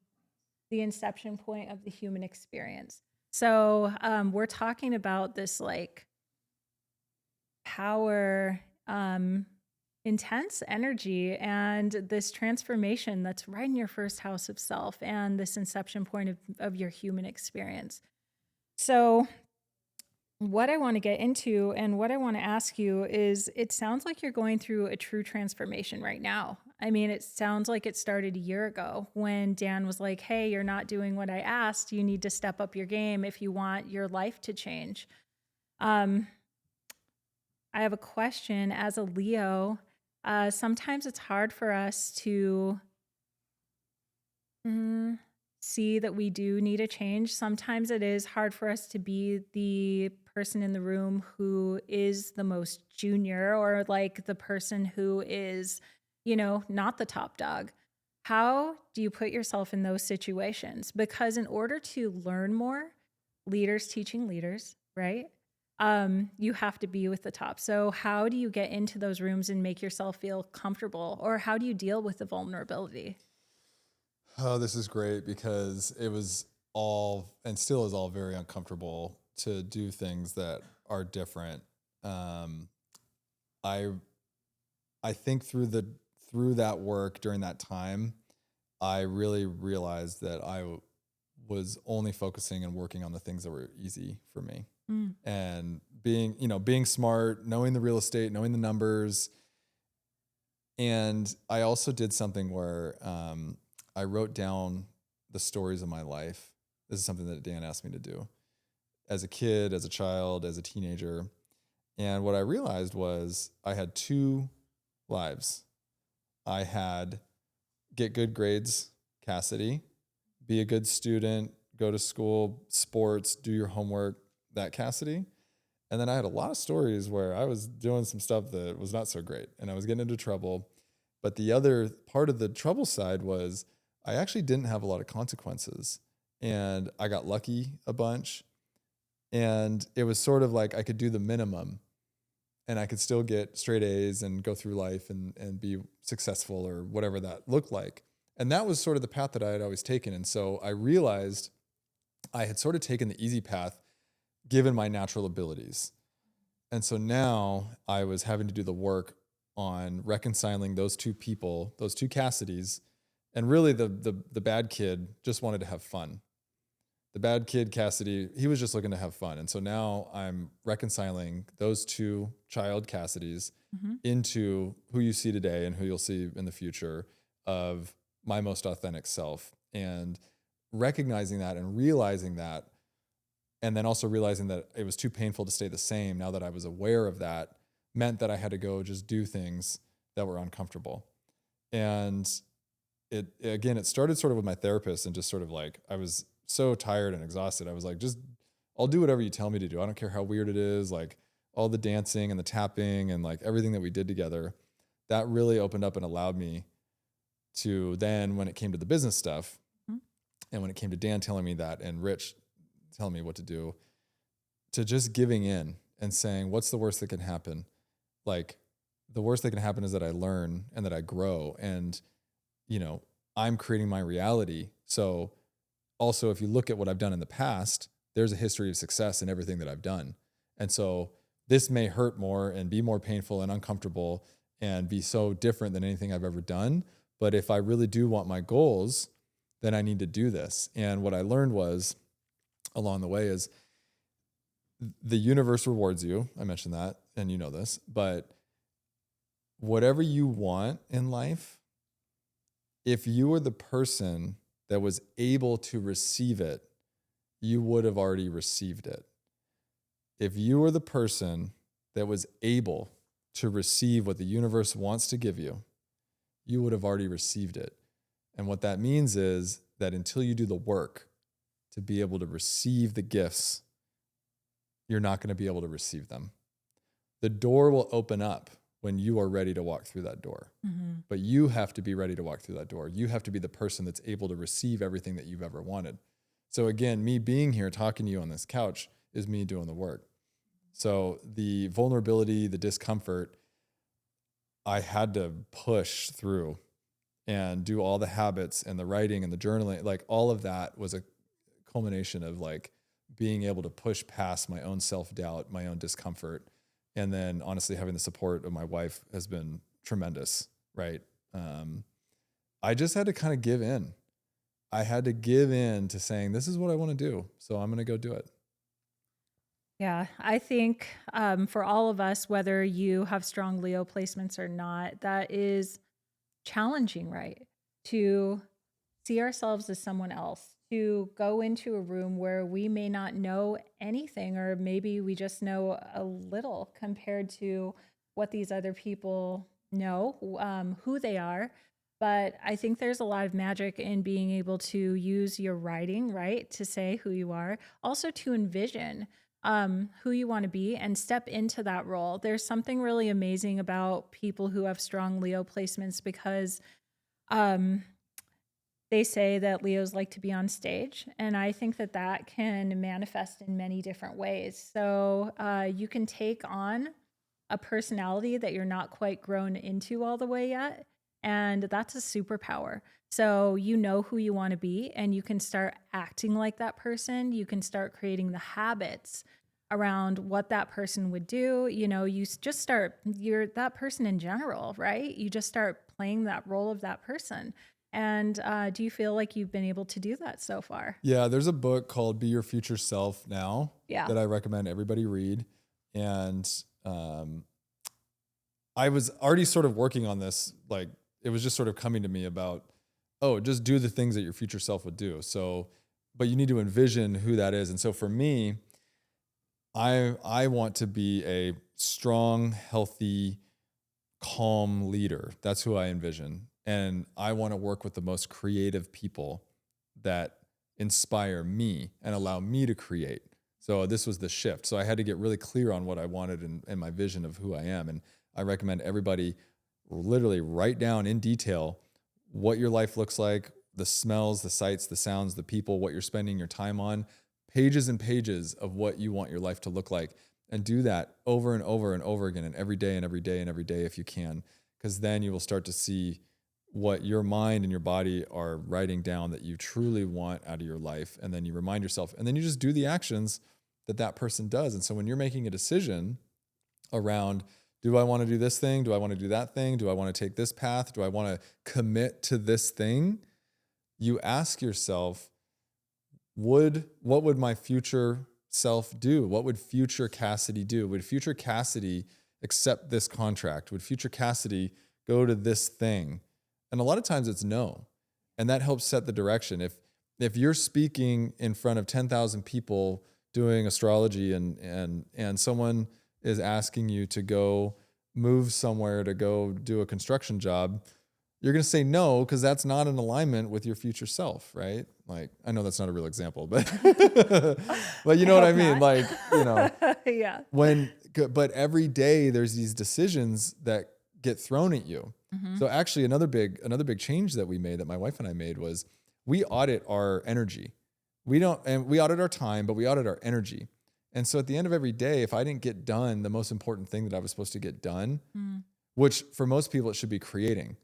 the inception point of the human experience. So we're talking about this like power, intense energy, and this transformation that's right in your first house of self, and this inception point of your human experience. So what I want to get into and what I want to ask you is, it sounds like you're going through a true transformation right now. I mean, it sounds like it started a year ago when Dan was like, hey, you're not doing what I asked. You need to step up your game if you want your life to change. I have a question. As a Leo, sometimes it's hard for us to see that we do need a change. Sometimes it is hard for us to be the person in the room who is the most junior, or like the person who is, not the top dog. How do you put yourself in those situations? Because in order to learn more, leaders teaching leaders, right? You have to be with the top. So how do you get into those rooms and make yourself feel comfortable? Or how do you deal with the vulnerability? Oh, this is great because it was all and still is all very uncomfortable to do things that are different. I I think through that work during that time, I really realized that was only focusing and working on the things that were easy for me. Mm. And being smart, knowing the real estate, knowing the numbers. And I also did something where I wrote down the stories of my life. This is something that Dan asked me to do as a kid, as a child, as a teenager. And what I realized was I had two lives. I had get good grades, Cassidy, be a good student, go to school, sports, do your homework, that Cassidy. And then I had a lot of stories where I was doing some stuff that was not so great and I was getting into trouble. But the other part of the trouble side was I actually didn't have a lot of consequences and I got lucky a bunch. And it was sort of like I could do the minimum and I could still get straight A's and go through life and be successful or whatever that looked like. And that was sort of the path that I had always taken. And so I realized I had sort of taken the easy path given my natural abilities. And so now I was having to do the work on reconciling those two people, those two Cassidys. And really the bad kid just wanted to have fun. The bad kid, Cassidy, he was just looking to have fun. And so now I'm reconciling those two child Cassidys into who you see today and who you'll see in the future of my most authentic self, and recognizing that and realizing that. And then also realizing that it was too painful to stay the same. Now that I was aware of that, meant that I had to go just do things that were uncomfortable. And it started sort of with my therapist, and just sort of like, I was so tired and exhausted. I was like, I'll do whatever you tell me to do. I don't care how weird it is. Like all the dancing and the tapping and like everything that we did together. that really opened up and allowed me to then, when it came to the business stuff, and when it came to Dan telling me that and Rich telling me what to do, to just giving in and saying, what's the worst that can happen? Like, the worst that can happen is that I learn and that I grow, and, I'm creating my reality. So also, if you look at what I've done in the past, there's a history of success in everything that I've done. And so this may hurt more and be more painful and uncomfortable and be so different than anything I've ever done. But if I really do want my goals, then I need to do this. And what I learned was along the way is the universe rewards you. I mentioned that, and you know this, but whatever you want in life, if you were the person that was able to receive it, you would have already received it. If you were the person that was able to receive what the universe wants to give you, you would have already received it. And what that means is that until you do the work to be able to receive the gifts, you're not going to be able to receive them. The door will open up when you are ready to walk through that door. Mm-hmm. But you have to be ready to walk through that door. You have to be the person that's able to receive everything that you've ever wanted. So again, me being here talking to you on this couch is me doing the work. So the vulnerability, the discomfort, I had to push through and do all the habits and the writing and the journaling. Like, all of that was a culmination of like being able to push past my own self-doubt, my own discomfort. And then honestly, having the support of my wife has been tremendous, right? I just had to kind of give in. I had to give in to saying, this is what I want to do, so I'm going to go do it. Yeah, I think for all of us, whether you have strong Leo placements or not, that is challenging, right? To see ourselves as someone else, to go into a room where we may not know anything, or maybe we just know a little compared to what these other people know, who they are. But I think there's a lot of magic in being able to use your writing, right, to say who you are, also to envision who you want to be and step into that role. There's something really amazing about people who have strong Leo placements because they say that Leos like to be on stage, and I think that that can manifest in many different ways. So you can take on a personality that you're not quite grown into all the way yet, and that's a superpower. So you know who you want to be, and you can start acting like that person. You can start creating the habits around what that person would do. You just start, you're that person in general, right? You just start playing that role of that person. And do you feel like you've been able to do that so far? Yeah, there's a book called Be Your Future Self Now that I recommend everybody read. And I was already sort of working on this. Like, it was just sort of coming to me about, just do the things that your future self would do. So, but you need to envision who that is. And so for me, I want to be a strong, healthy, calm leader. That's who I envision. And I want to work with the most creative people that inspire me and allow me to create. So this was the shift. So I had to get really clear on what I wanted and my vision of who I am. And I recommend everybody literally write down in detail what your life looks like, the smells, the sights, the sounds, the people, what you're spending your time on, pages and pages of what you want your life to look like. And do that over and over and over again, and every day and every day and every day if you can, because then you will start to see what your mind and your body are writing down that you truly want out of your life. And then you remind yourself, and then you just do the actions that person does. And so when you're making a decision around, do I want to do this thing? Do I want to do that thing? Do I want to take this path? Do I want to commit to this thing? You ask yourself, what would my future self do? What would future Cassidy do? Would future Cassidy accept this contract? Would future Cassidy go to this thing? And a lot of times it's no. And that helps set the direction. If you're speaking in front of 10,000 people doing astrology and someone is asking you to go move somewhere to go do a construction job, you're going to say no, because that's not in alignment with your future self, right? Like, I know that's not a real example, but but you know what I mean? Not. Like, Yeah. but every day there's these decisions that get thrown at you. Mm-hmm. So actually another big change that we made, that my wife and I made, was we audit our energy. We audit our time, but we audit our energy. And so at the end of every day, if I didn't get done the most important thing that I was supposed to get done, which for most people it should be creating.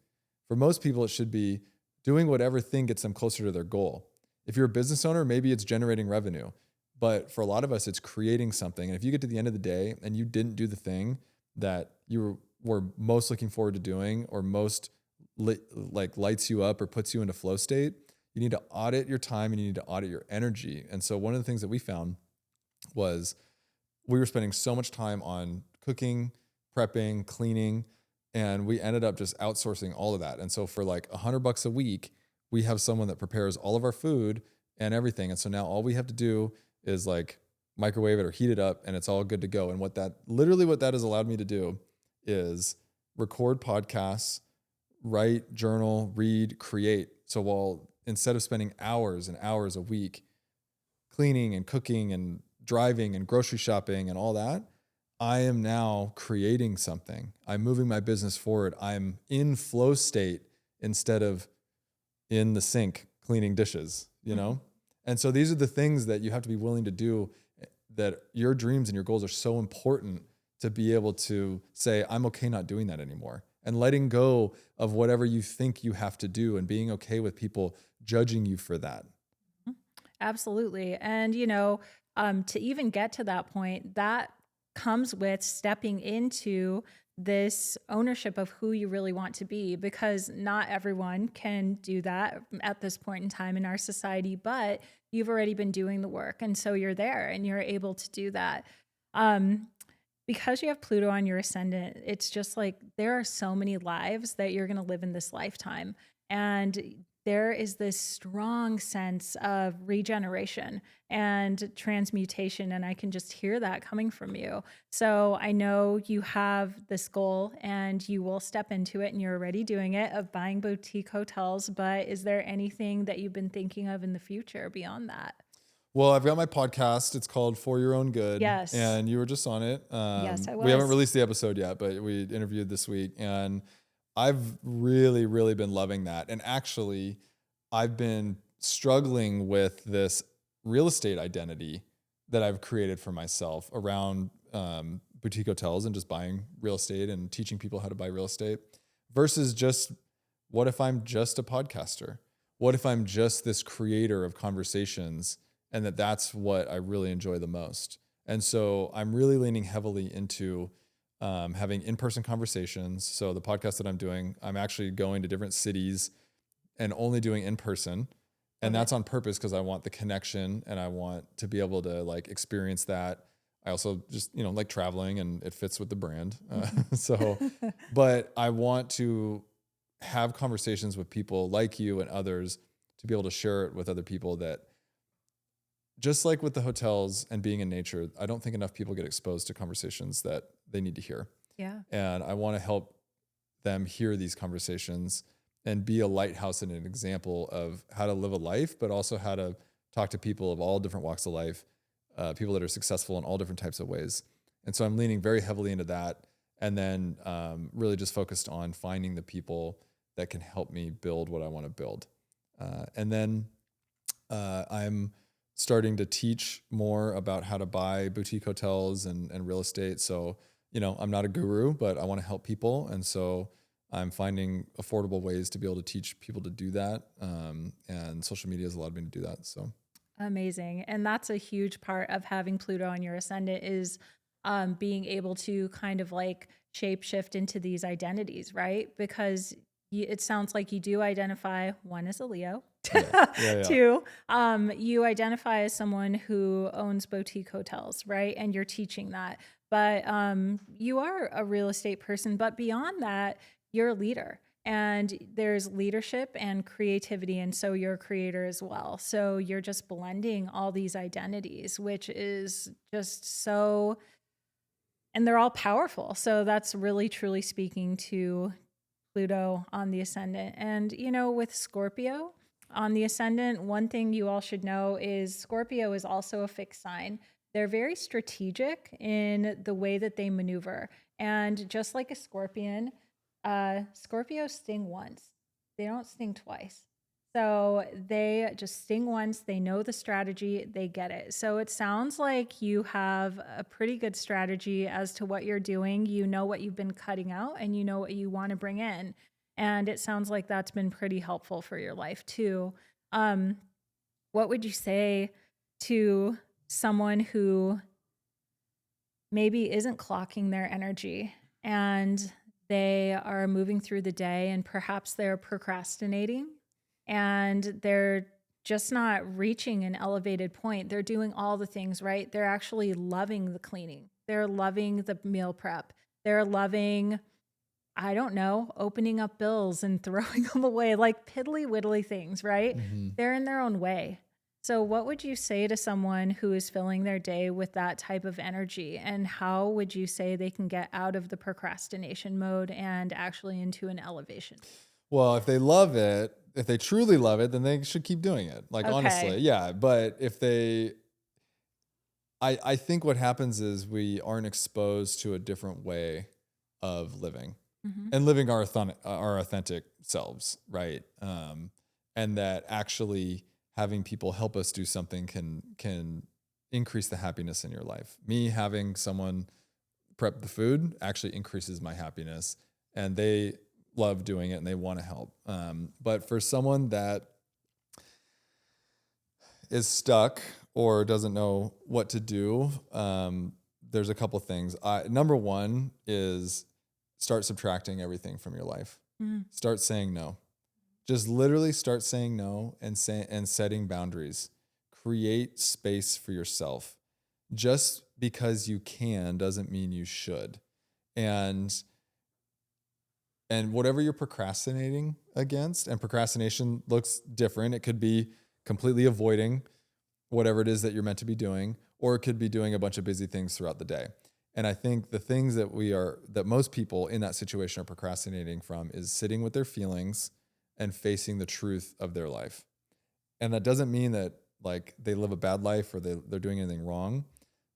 For most people it should be doing whatever thing gets them closer to their goal. If you're a business owner, maybe it's generating revenue. But for a lot of us, it's creating something. And if you get to the end of the day and you didn't do the thing that you were most looking forward to doing, or most lights you up or puts you into flow state, you need to audit your time and you need to audit your energy. And so one of the things that we found was we were spending so much time on cooking, prepping, cleaning, and we ended up just outsourcing all of that. And so for like $100 a week, we have someone that prepares all of our food and everything. And so now all we have to do is like microwave it or heat it up, and it's all good to go. And what that has allowed me to do is record podcasts, write, journal, read, create. So instead of spending hours and hours a week cleaning and cooking and driving and grocery shopping and all that, I am now creating something. I'm moving my business forward. I'm in flow state instead of in the sink cleaning dishes, you know? And so these are the things that you have to be willing to do, that your dreams and your goals are so important to be able to say, I'm okay not doing that anymore, and letting go of whatever you think you have to do and being okay with people judging you for that. Absolutely. And, to even get to that point, that comes with stepping into this ownership of who you really want to be, because not everyone can do that at this point in time in our society, but you've already been doing the work. And so you're there and you're able to do that. Because you have Pluto on your ascendant, it's just like there are so many lives that you're going to live in this lifetime. And there is this strong sense of regeneration and transmutation. And I can just hear that coming from you. So I know you have this goal and you will step into it, and you're already doing it, of buying boutique hotels. But is there anything that you've been thinking of in the future beyond that? Well, I've got my podcast. It's called For Your Own Good. Yes. And you were just on it. Yes, I was. We haven't released the episode yet, but we interviewed this week. And I've really, really been loving that. And actually, I've been struggling with this real estate identity that I've created for myself around boutique hotels and just buying real estate and teaching people how to buy real estate, versus just, what if I'm just a podcaster? What if I'm just this creator of conversations, and that's what I really enjoy the most? And so I'm really leaning heavily into having in-person conversations. So the podcast that I'm doing, I'm actually going to different cities and only doing in person. And that's on purpose, because I want the connection and I want to be able to like experience that. I also just, like traveling, and it fits with the brand. But I want to have conversations with people like you and others, to be able to share it with other people, that just like with the hotels and being in nature, I don't think enough people get exposed to conversations that they need to hear. Yeah. And I want to help them hear these conversations and be a lighthouse and an example of how to live a life, but also how to talk to people of all different walks of life, people that are successful in all different types of ways. And so I'm leaning very heavily into that. And then really just focused on finding the people that can help me build what I want to build. And then I'm starting to teach more about how to buy boutique hotels and real estate. So, I'm not a guru, but I want to help people. And so I'm finding affordable ways to be able to teach people to do that. And social media has allowed me to do that. So amazing. And that's a huge part of having Pluto on your ascendant, is being able to kind of like shape shift into these identities, right? Because it sounds like you do identify, one, as a Leo. Yeah. Two, you identify as someone who owns boutique hotels, right? And you're teaching that. But you are a real estate person. But beyond that, you're a leader. And there's leadership and creativity. And so you're a creator as well. So you're just blending all these identities, which is just so, and they're all powerful. So that's really, truly speaking to Pluto on the ascendant. And, with Scorpio on the ascendant, one thing you all should know is Scorpio is also a fixed sign. They're very strategic in the way that they maneuver. And just like a scorpion, Scorpios sting once. They don't sting twice. So they just sting once. They know the strategy. They get it. So it sounds like you have a pretty good strategy as to what you're doing. You know what you've been cutting out and you know what you want to bring in. And it sounds like that's been pretty helpful for your life too. What would you say to someone who maybe isn't clocking their energy and they are moving through the day and perhaps they're procrastinating and they're just not reaching an elevated point? They're doing all the things, right? They're actually loving the cleaning. They're loving the meal prep. They're loving, I don't know, opening up bills and throwing them away, like piddly widdly things, right? Mm-hmm. They're in their own way. So what would you say to someone who is filling their day with that type of energy? And how would you say they can get out of the procrastination mode and actually into an elevation? Well, if they love it, if they truly love it, then they should keep doing it. Like, honestly, Okay. yeah. But if they, I think what happens is we aren't exposed to a different way of living Mhm. and living our authentic selves, right? And that actually having people help us do something can increase the happiness in your life. Me having someone prep the food actually increases my happiness, and they love doing it and they want to help. But for someone that is stuck or doesn't know what to do, there's a couple things. Number one is start subtracting everything from your life. Mhm. Start saying no. Just literally start saying no and setting boundaries. Create space for yourself. Just because you can doesn't mean you should. And whatever you're procrastinating against, and procrastination looks different. It could be completely avoiding whatever it is that you're meant to be doing, or it could be doing a bunch of busy things throughout the day. And I think the things that most people in that situation are procrastinating from is sitting with their feelings and facing the truth of their life. And that doesn't mean that like they live a bad life or they're doing anything wrong.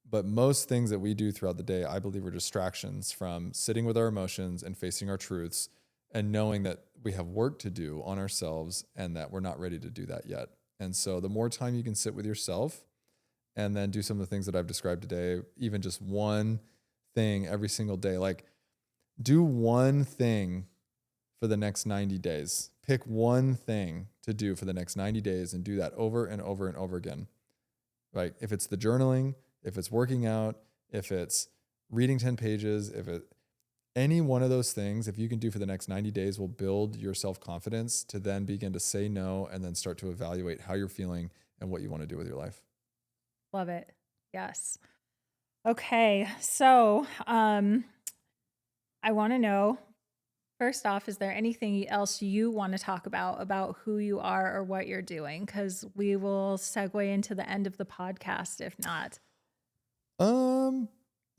But most things that we do throughout the day, I believe, are distractions from sitting with our emotions and facing our truths and knowing that we have work to do on ourselves and that we're not ready to do that yet. And so the more time you can sit with yourself and then do some of the things that I've described today, even just one thing every single day, like do one thing for the next 90 days. Pick one thing to do for the next 90 days and do that over and over and over again. Like if it's the journaling, if it's working out, if it's reading 10 pages, any one of those things, if you can do for the next 90 days, will build your self-confidence to then begin to say no and then start to evaluate how you're feeling and what you want to do with your life. Love it. Yes. Okay. So, I want to know, first off, is there anything else you want to talk about who you are or what you're doing? Because we will segue into the end of the podcast if not.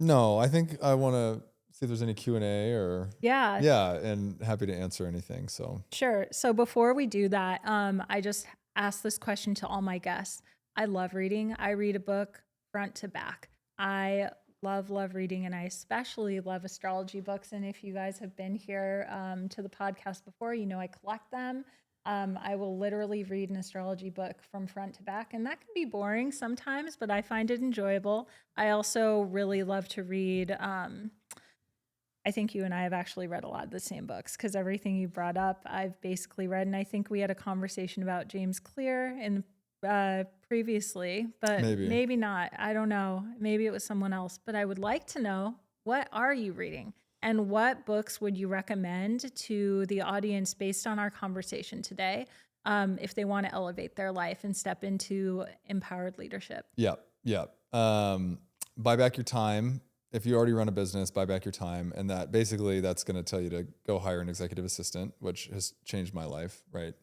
No, I think I want to see if there's any Q&A or Yeah, yeah, and happy to answer anything. So sure. So before we do that, I just asked this question to all my guests. I love reading. I read a book front to back. I love reading, and I especially love astrology books. And if you guys have been here to the podcast before, you know I collect them. I will literally read an astrology book from front to back, and that can be boring sometimes, but I find it enjoyable. I also really love to read. I think you and I have actually read a lot of the same books because everything you brought up, I've basically read. And I think we had a conversation about James Clear in previously, but maybe not. I don't know. Maybe it was someone else. But I would like to know, what are you reading? And what books would you recommend to the audience based on our conversation today if they want to elevate their life and step into empowered leadership? Yeah. Buy back your time. If you already run a business, buy back your time. And that's going to tell you to go hire an executive assistant, which has changed my life, right?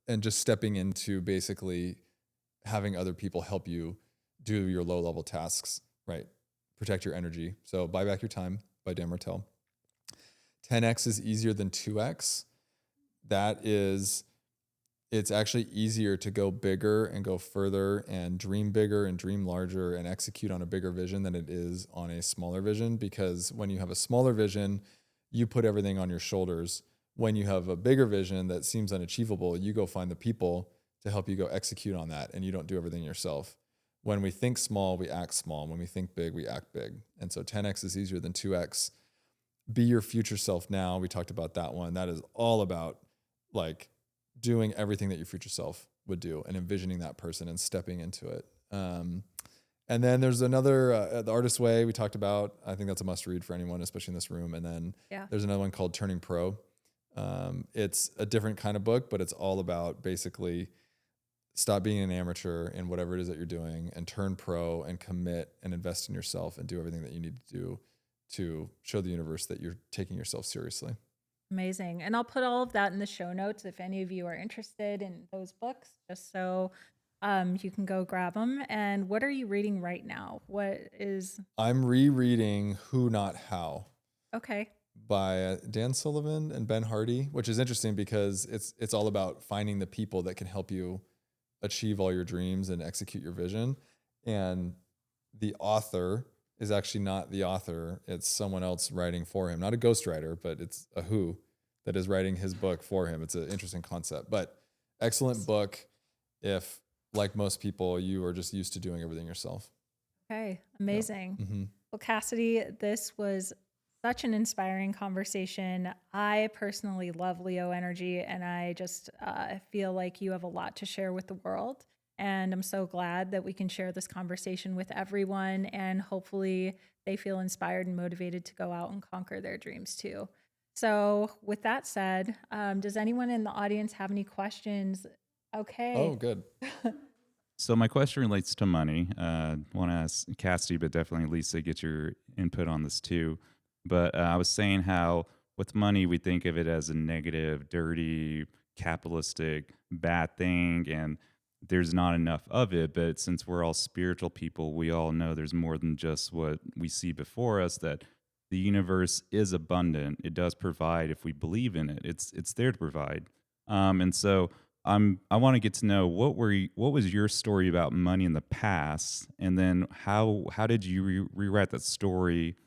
And just stepping into basically having other people help you do your low level tasks, right? Protect your energy. So buy back your time by Dan Martell. 10X is easier than 2X. It's actually easier to go bigger and go further and dream bigger and dream larger and execute on a bigger vision than it is on a smaller vision. Because when you have a smaller vision, you put everything on your shoulders. When you have a bigger vision that seems unachievable, you go find the people to help you go execute on that, and you don't do everything yourself. When we think small, we act small. When we think big, we act big. And so 10x is easier than 2x. Be your future self now. We talked about that one. That is all about like doing everything that your future self would do and envisioning that person and stepping into it. And then there's another, The Artist's Way we talked about. I think that's a must read for anyone, especially in this room. And then there's another one called Turning Pro. It's a different kind of book, but it's all about basically stop being an amateur in whatever it is that you're doing and turn pro and commit and invest in yourself and do everything that you need to do to show the universe that you're taking yourself seriously. Amazing. And I'll put all of that in the show notes if any of you are interested in those books, just so you can go grab them. And what are you reading right now? I'm rereading Who Not How. Okay. By Dan Sullivan and Ben Hardy, which is interesting because it's all about finding the people that can help you achieve all your dreams and execute your vision. And the author is actually not the author. It's someone else writing for him, not a ghostwriter, but it's a who that is writing his book for him. It's an interesting concept, but excellent book if, like most people, you are just used to doing everything yourself. Okay, amazing. Yeah. Mm-hmm. Well, Cassidy, this was such an inspiring conversation. I personally love Leo energy, and I just feel like you have a lot to share with the world. And I'm so glad that we can share this conversation with everyone, and hopefully they feel inspired and motivated to go out and conquer their dreams too. So with that said, does anyone in the audience have any questions? Okay. Oh, good. So my question relates to money. I want to ask Cassidy, but definitely Lisa, get your input on this too. But I was saying how with money, we think of it as a negative, dirty, capitalistic, bad thing, and there's not enough of it. But since we're all spiritual people, we all know there's more than just what we see before us, that the universe is abundant. It does provide if we believe in it. It's there to provide. And so I want to get to know what was your story about money in the past, and then how did you rewrite that story,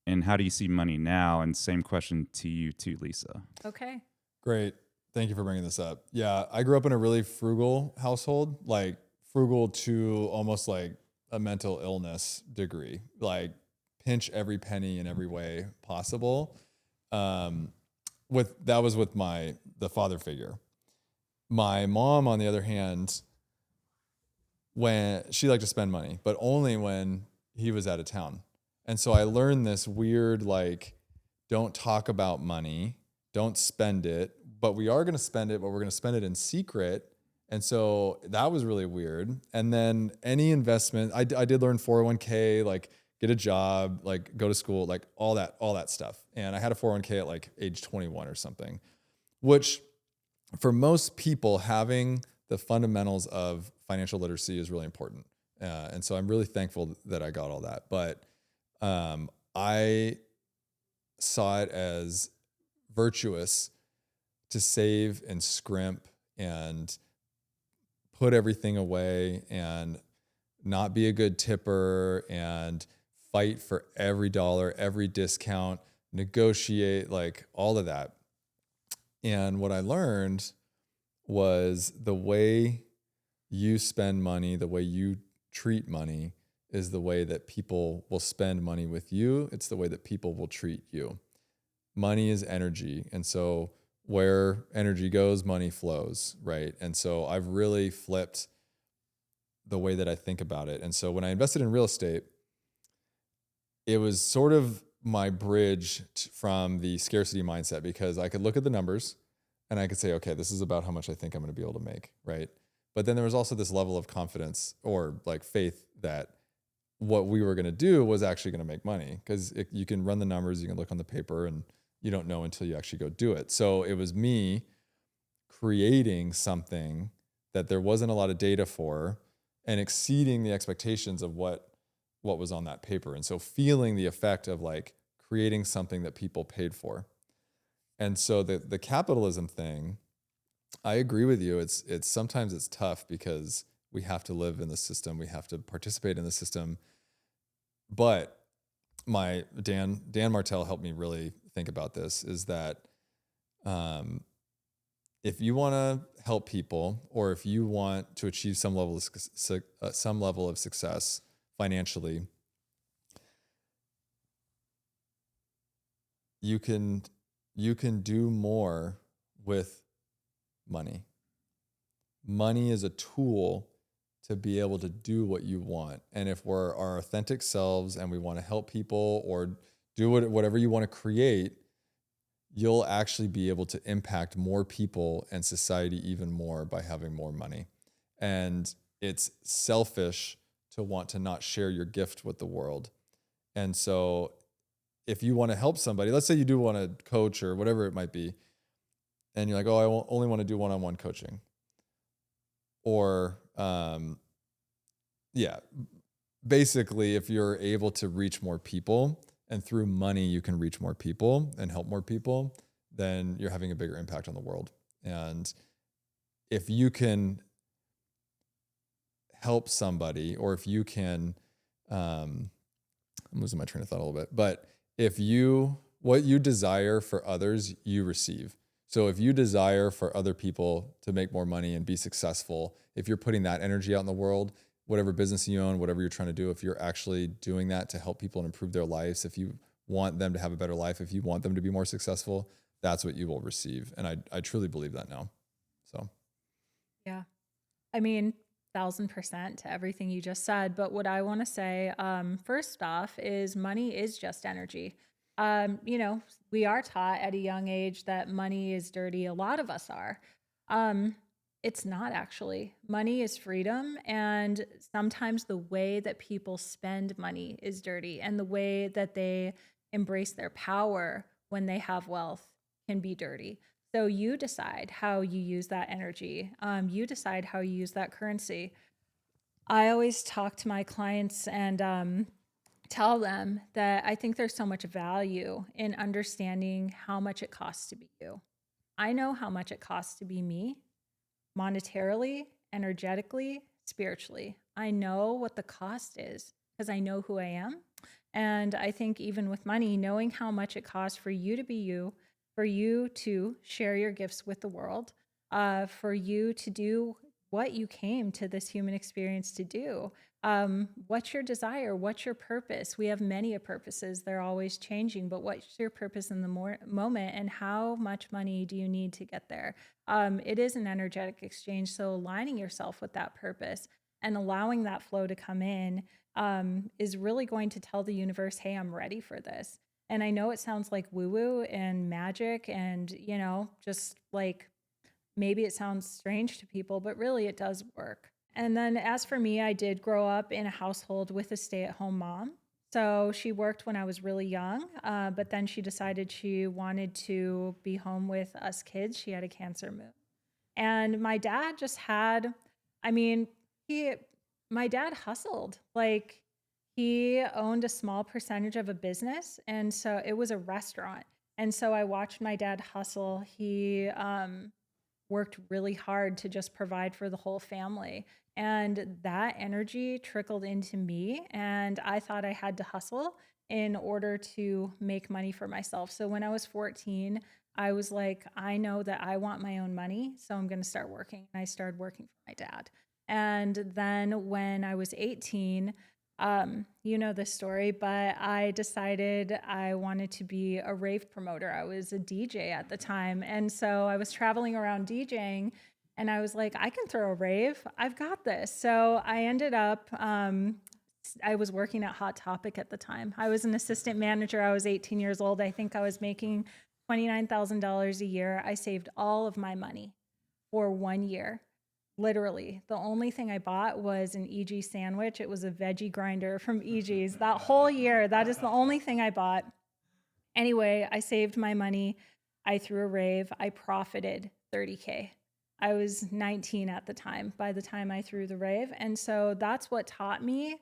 and how do you see money now? And same question to you too, Lisa. Okay. Great. Thank you for bringing this up. Yeah, I grew up in a really frugal household, like frugal to almost like a mental illness degree, like pinch every penny in every way possible. That was with the father figure. My mom, on the other hand, when she liked to spend money, but only when he was out of town. And so I learned this weird, like, don't talk about money, don't spend it, but we are going to spend it, but we're going to spend it in secret. And so that was really weird. And then any investment, I did learn 401k, like get a job, like go to school, like all that stuff. And I had a 401k at like age 21 or something, which for most people, having the fundamentals of financial literacy is really important. And so I'm really thankful that I got all that. But I saw it as virtuous to save and scrimp and put everything away and not be a good tipper and fight for every dollar, every discount, negotiate, like all of that. And what I learned was the way you spend money, the way you treat money is the way that people will spend money with you. It's the way that people will treat you. Money is energy. And so where energy goes, money flows, right? And so I've really flipped the way that I think about it. And so when I invested in real estate, it was sort of my bridge from the scarcity mindset, because I could look at the numbers and I could say, okay, this is about how much I think I'm going to be able to make, right? But then there was also this level of confidence or like faith that what we were going to do was actually going to make money, because you can run the numbers, you can look on the paper, and you don't know until you actually go do it. So it was me creating something that there wasn't a lot of data for and exceeding the expectations of what was on that paper. And so feeling the effect of like creating something that people paid for. And so the capitalism thing, I agree with you. It's sometimes it's tough because we have to live in the system. We have to participate in the system. But Dan Martell helped me really think about this, is that if you want to help people, or if you want to achieve some level of success financially, you can do more with money. Money is a tool to be able to do what you want. And if we're our authentic selves and we want to help people or do whatever you want to create, you'll actually be able to impact more people and society even more by having more money. And it's selfish to want to not share your gift with the world. And so if you want to help somebody, let's say you do want to coach or whatever it might be, and you're like, oh, I only want to do one-on-one coaching. Or, basically, if you're able to reach more people and through money you can reach more people and help more people, then you're having a bigger impact on the world. And if you can help somebody, or if you can, I'm losing my train of thought a little bit, but what you desire for others, you receive. So if you desire for other people to make more money and be successful, if you're putting that energy out in the world, whatever business you own, whatever you're trying to do, if you're actually doing that to help people and improve their lives, if you want them to have a better life, if you want them to be more successful, that's what you will receive. And I truly believe that now. So. Yeah. I mean, 1,000% to everything you just said. But what I want to say, first off, is money is just energy. We are taught at a young age that money is dirty. A lot of us are. It's not actually. Money is freedom. And sometimes the way that people spend money is dirty, and the way that they embrace their power when they have wealth can be dirty. So you decide how you use that energy. You decide how you use that currency. I always talk to my clients and tell them that I think there's so much value in understanding how much it costs to be you. I know how much it costs to be me, monetarily, energetically, spiritually. I know what the cost is because I know who I am. And I think even with money, knowing how much it costs for you to be you, for you to share your gifts with the world, for you to do what you came to this human experience to do. What's your desire? What's your purpose? We have many purposes. They're always changing, but what's your purpose in the moment, and how much money do you need to get there? It is an energetic exchange. So aligning yourself with that purpose and allowing that flow to come in is really going to tell the universe, hey, I'm ready for this. And I know it sounds like woo-woo and magic and, just like maybe it sounds strange to people, but really it does work. And then as for me, I did grow up in a household with a stay-at-home mom. So she worked when I was really young, but then she decided she wanted to be home with us kids. She had a cancer move. And my dad just had, my dad hustled. Like, he owned a small percentage of a business. And so it was a restaurant. And so I watched my dad hustle. He worked really hard to just provide for the whole family. And that energy trickled into me. And I thought I had to hustle in order to make money for myself. So when I was 14, I was like, I know that I want my own money, so I'm going to start working. And I started working for my dad. And then when I was 18, you know this story, but I decided I wanted to be a rave promoter. I was a DJ at the time. And so I was traveling around DJing, and I was like, I can throw a rave. I've got this. So I ended up, I was working at Hot Topic at the time. I was an assistant manager. I was 18 years old. I think I was making $29,000 a year. I saved all of my money for 1 year. Literally, the only thing I bought was an EG sandwich. It was a veggie grinder from EG's. That whole year, that is the only thing I bought. Anyway, I saved my money. I threw a rave. I profited $30K. I was 19 at the time, by the time I threw the rave. And so that's what taught me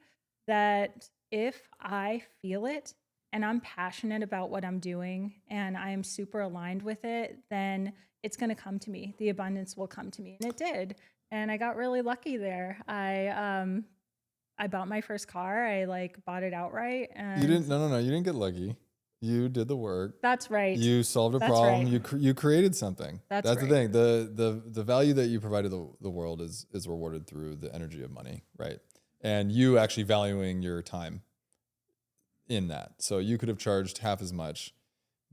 that if I feel it and I'm passionate about what I'm doing and I am super aligned with it, then it's going to come to me. The abundance will come to me. And it did. And I got really lucky there. I I bought my first car. I like bought it outright, and You didn't. No. You didn't get lucky. You did the work. that's right. You solved a That's problem. right. You created something. That's the right. thing. The value that you provided the world is rewarded through the energy of money, right? And you actually valuing your time in that. So you could have charged half as much,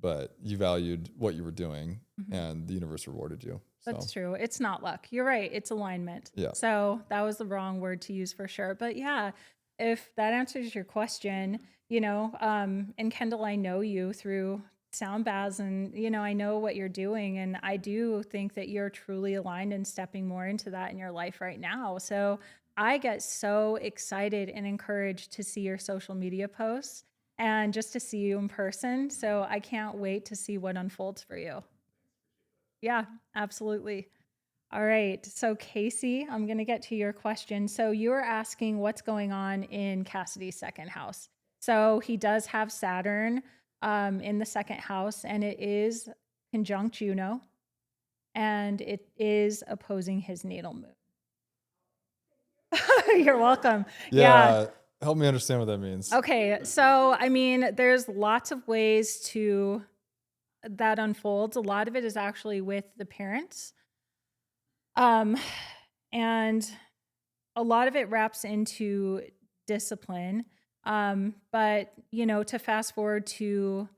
but you valued what you were doing, and the universe rewarded you. So. That's true. It's not luck. You're right. It's alignment. Yeah. So that was the wrong word to use for sure. But yeah, if that answers your question, you know, and Kendall, I know you through sound baths, and, you know, I know what you're doing. And I do think that you're truly aligned and stepping more into that in your life right now. So I get so excited and encouraged to see your social media posts and just to see you in person. So I can't wait to see what unfolds for you. Yeah, absolutely. All right. So, Casey, I'm going to get to your question. So, you were asking what's going on in Cassidy's second house. So, he does have Saturn in the second house, and it is conjunct Juno, and it is opposing his natal moon. You're welcome. Yeah. Help me understand what that means. Okay. So, I mean, there's lots of ways to that unfolds. A lot of it is actually with the parents. And a lot of it wraps into discipline. But, you know, to fast forward to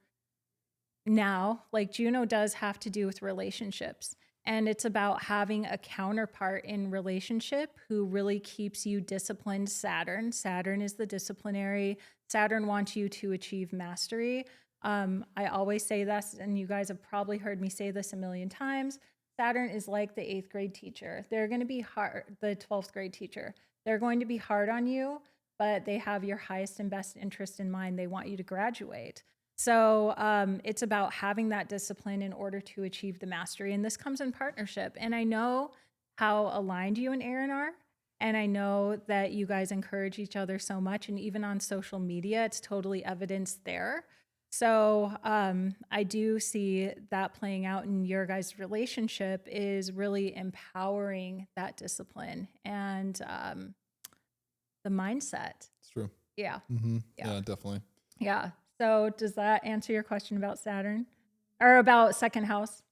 now, like Juno does have to do with relationships. And it's about having a counterpart in relationship who really keeps you disciplined. Saturn is the disciplinary. Saturn wants you to achieve mastery. I always say this, and you guys have probably heard me say this a million times. Saturn is like the 8th grade teacher. They're going to be hard, the 12th grade teacher. They're going to be hard on you, but they have your highest and best interest in mind. They want you to graduate. So it's about having that discipline in order to achieve the mastery. And this comes in partnership. And I know how aligned you and Aaron are. And I know that you guys encourage each other so much. And even on social media, it's totally evidenced there. So I do see that playing out in your guys' relationship is really empowering that discipline and the mindset. It's true. Yeah. Yeah, definitely. Yeah. So does that answer your question about Saturn or about second house?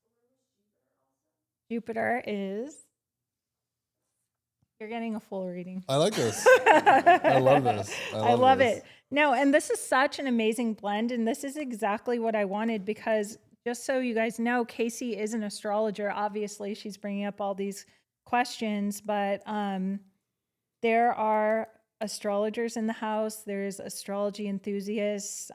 Jupiter is. You're getting a full reading. I like this. I love this. I love it. No, and this is such an amazing blend. And this is exactly what I wanted because just so you guys know, Casey is an astrologer. Obviously, she's bringing up all these questions, but there are astrologers in the house. There's astrology enthusiasts.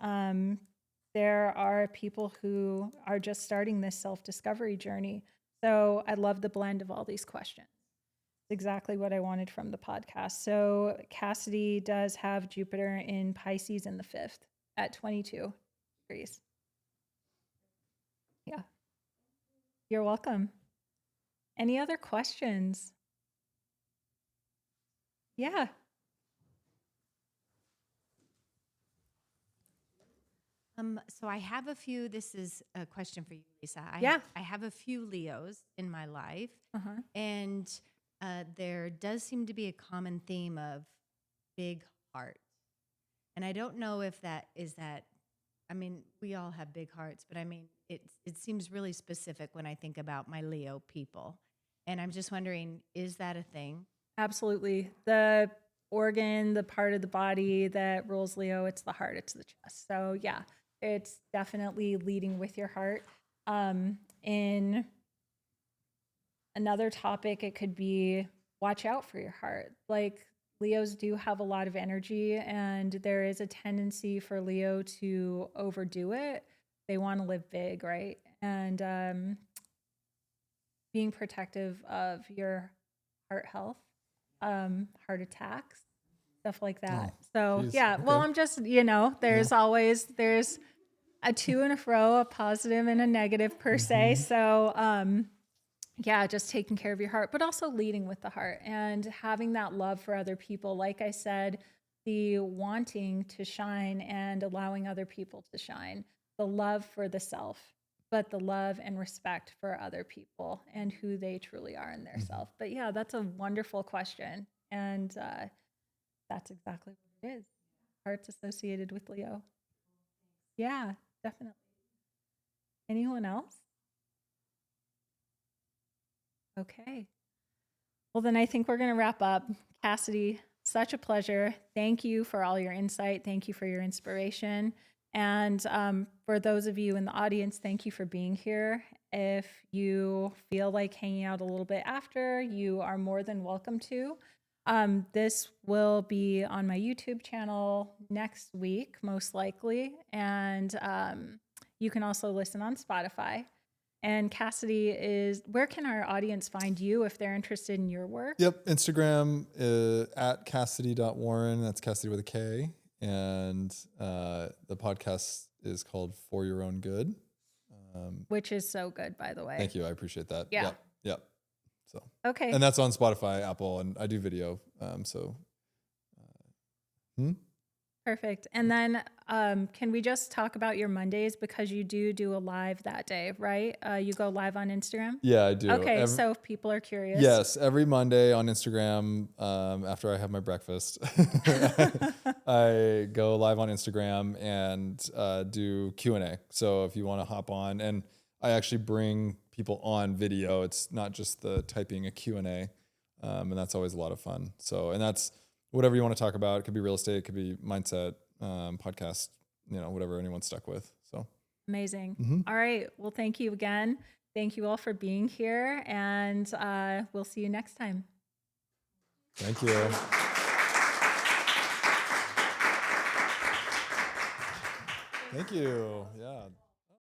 There are people who are just starting this self-discovery journey. So I love the blend of all these questions. Exactly what I wanted from the podcast. So Cassidy does have Jupiter in Pisces in the 5th at 22 degrees. Yeah. You're welcome. Any other questions? Yeah. So I have a few, this is a question for you, Lisa. I have a few Leos in my life, and there does seem to be a common theme of big heart. And I don't know if that is that, I mean, we all have big hearts, but I mean, it seems really specific when I think about my Leo people. And I'm just wondering, is that a thing? Absolutely. The organ, the part of the body that rules Leo, it's the heart, it's the chest. So yeah, it's definitely leading with your heart. In another topic, it could be watch out for your heart. Like Leos do have a lot of energy, and there is a tendency for Leo to overdo it. They want to live big, right? And being protective of your heart health, heart attacks, stuff like that. Geez. Yeah, Okay. well, I'm just, you know, there's a to and a fro, a positive and a negative per se. So, yeah, just taking care of your heart, but also leading with the heart and having that love for other people. Like I said, the wanting to shine and allowing other people to shine, the love for the self, but the love and respect for other people and who they truly are in their self. But yeah, that's a wonderful question. And That's exactly what it is. Hearts associated with Leo. Yeah, definitely. Anyone else? Okay. Well, then I think we're going to wrap up. Cassidy, such a pleasure. Thank you for all your insight. Thank you for your inspiration. And for those of you in the audience, thank you for being here. If you feel like hanging out a little bit after, you are more than welcome to. This will be on my YouTube channel next week, most likely. And you can also listen on Spotify. And Cassidy where can our audience find you if they're interested in your work? Yep. Instagram at Kassidy.Warren. That's Cassidy with a K. And the podcast is called For Your Own Good. Which is so good, by the way. Thank you. I appreciate that. Yeah. Yep. So, okay. And that's on Spotify, Apple, and I do video. Perfect. And then can we just talk about your Mondays, because you do a live that day, right? You go live on Instagram? Yeah, I do. Okay, so if people are curious. Yes, every Monday on Instagram, after I have my breakfast, I go live on Instagram and do Q&A. So if you want to hop on, and I actually bring people on video. It's not just the typing a Q&A, and that's always a lot of fun. So, and that's whatever you want to talk about. It could be real estate, it could be mindset, podcast, whatever anyone's stuck with. So amazing. Mm-hmm. All right. Well, thank you again. Thank you all for being here, and we'll see you next time. Thank you. Thank you. Yeah.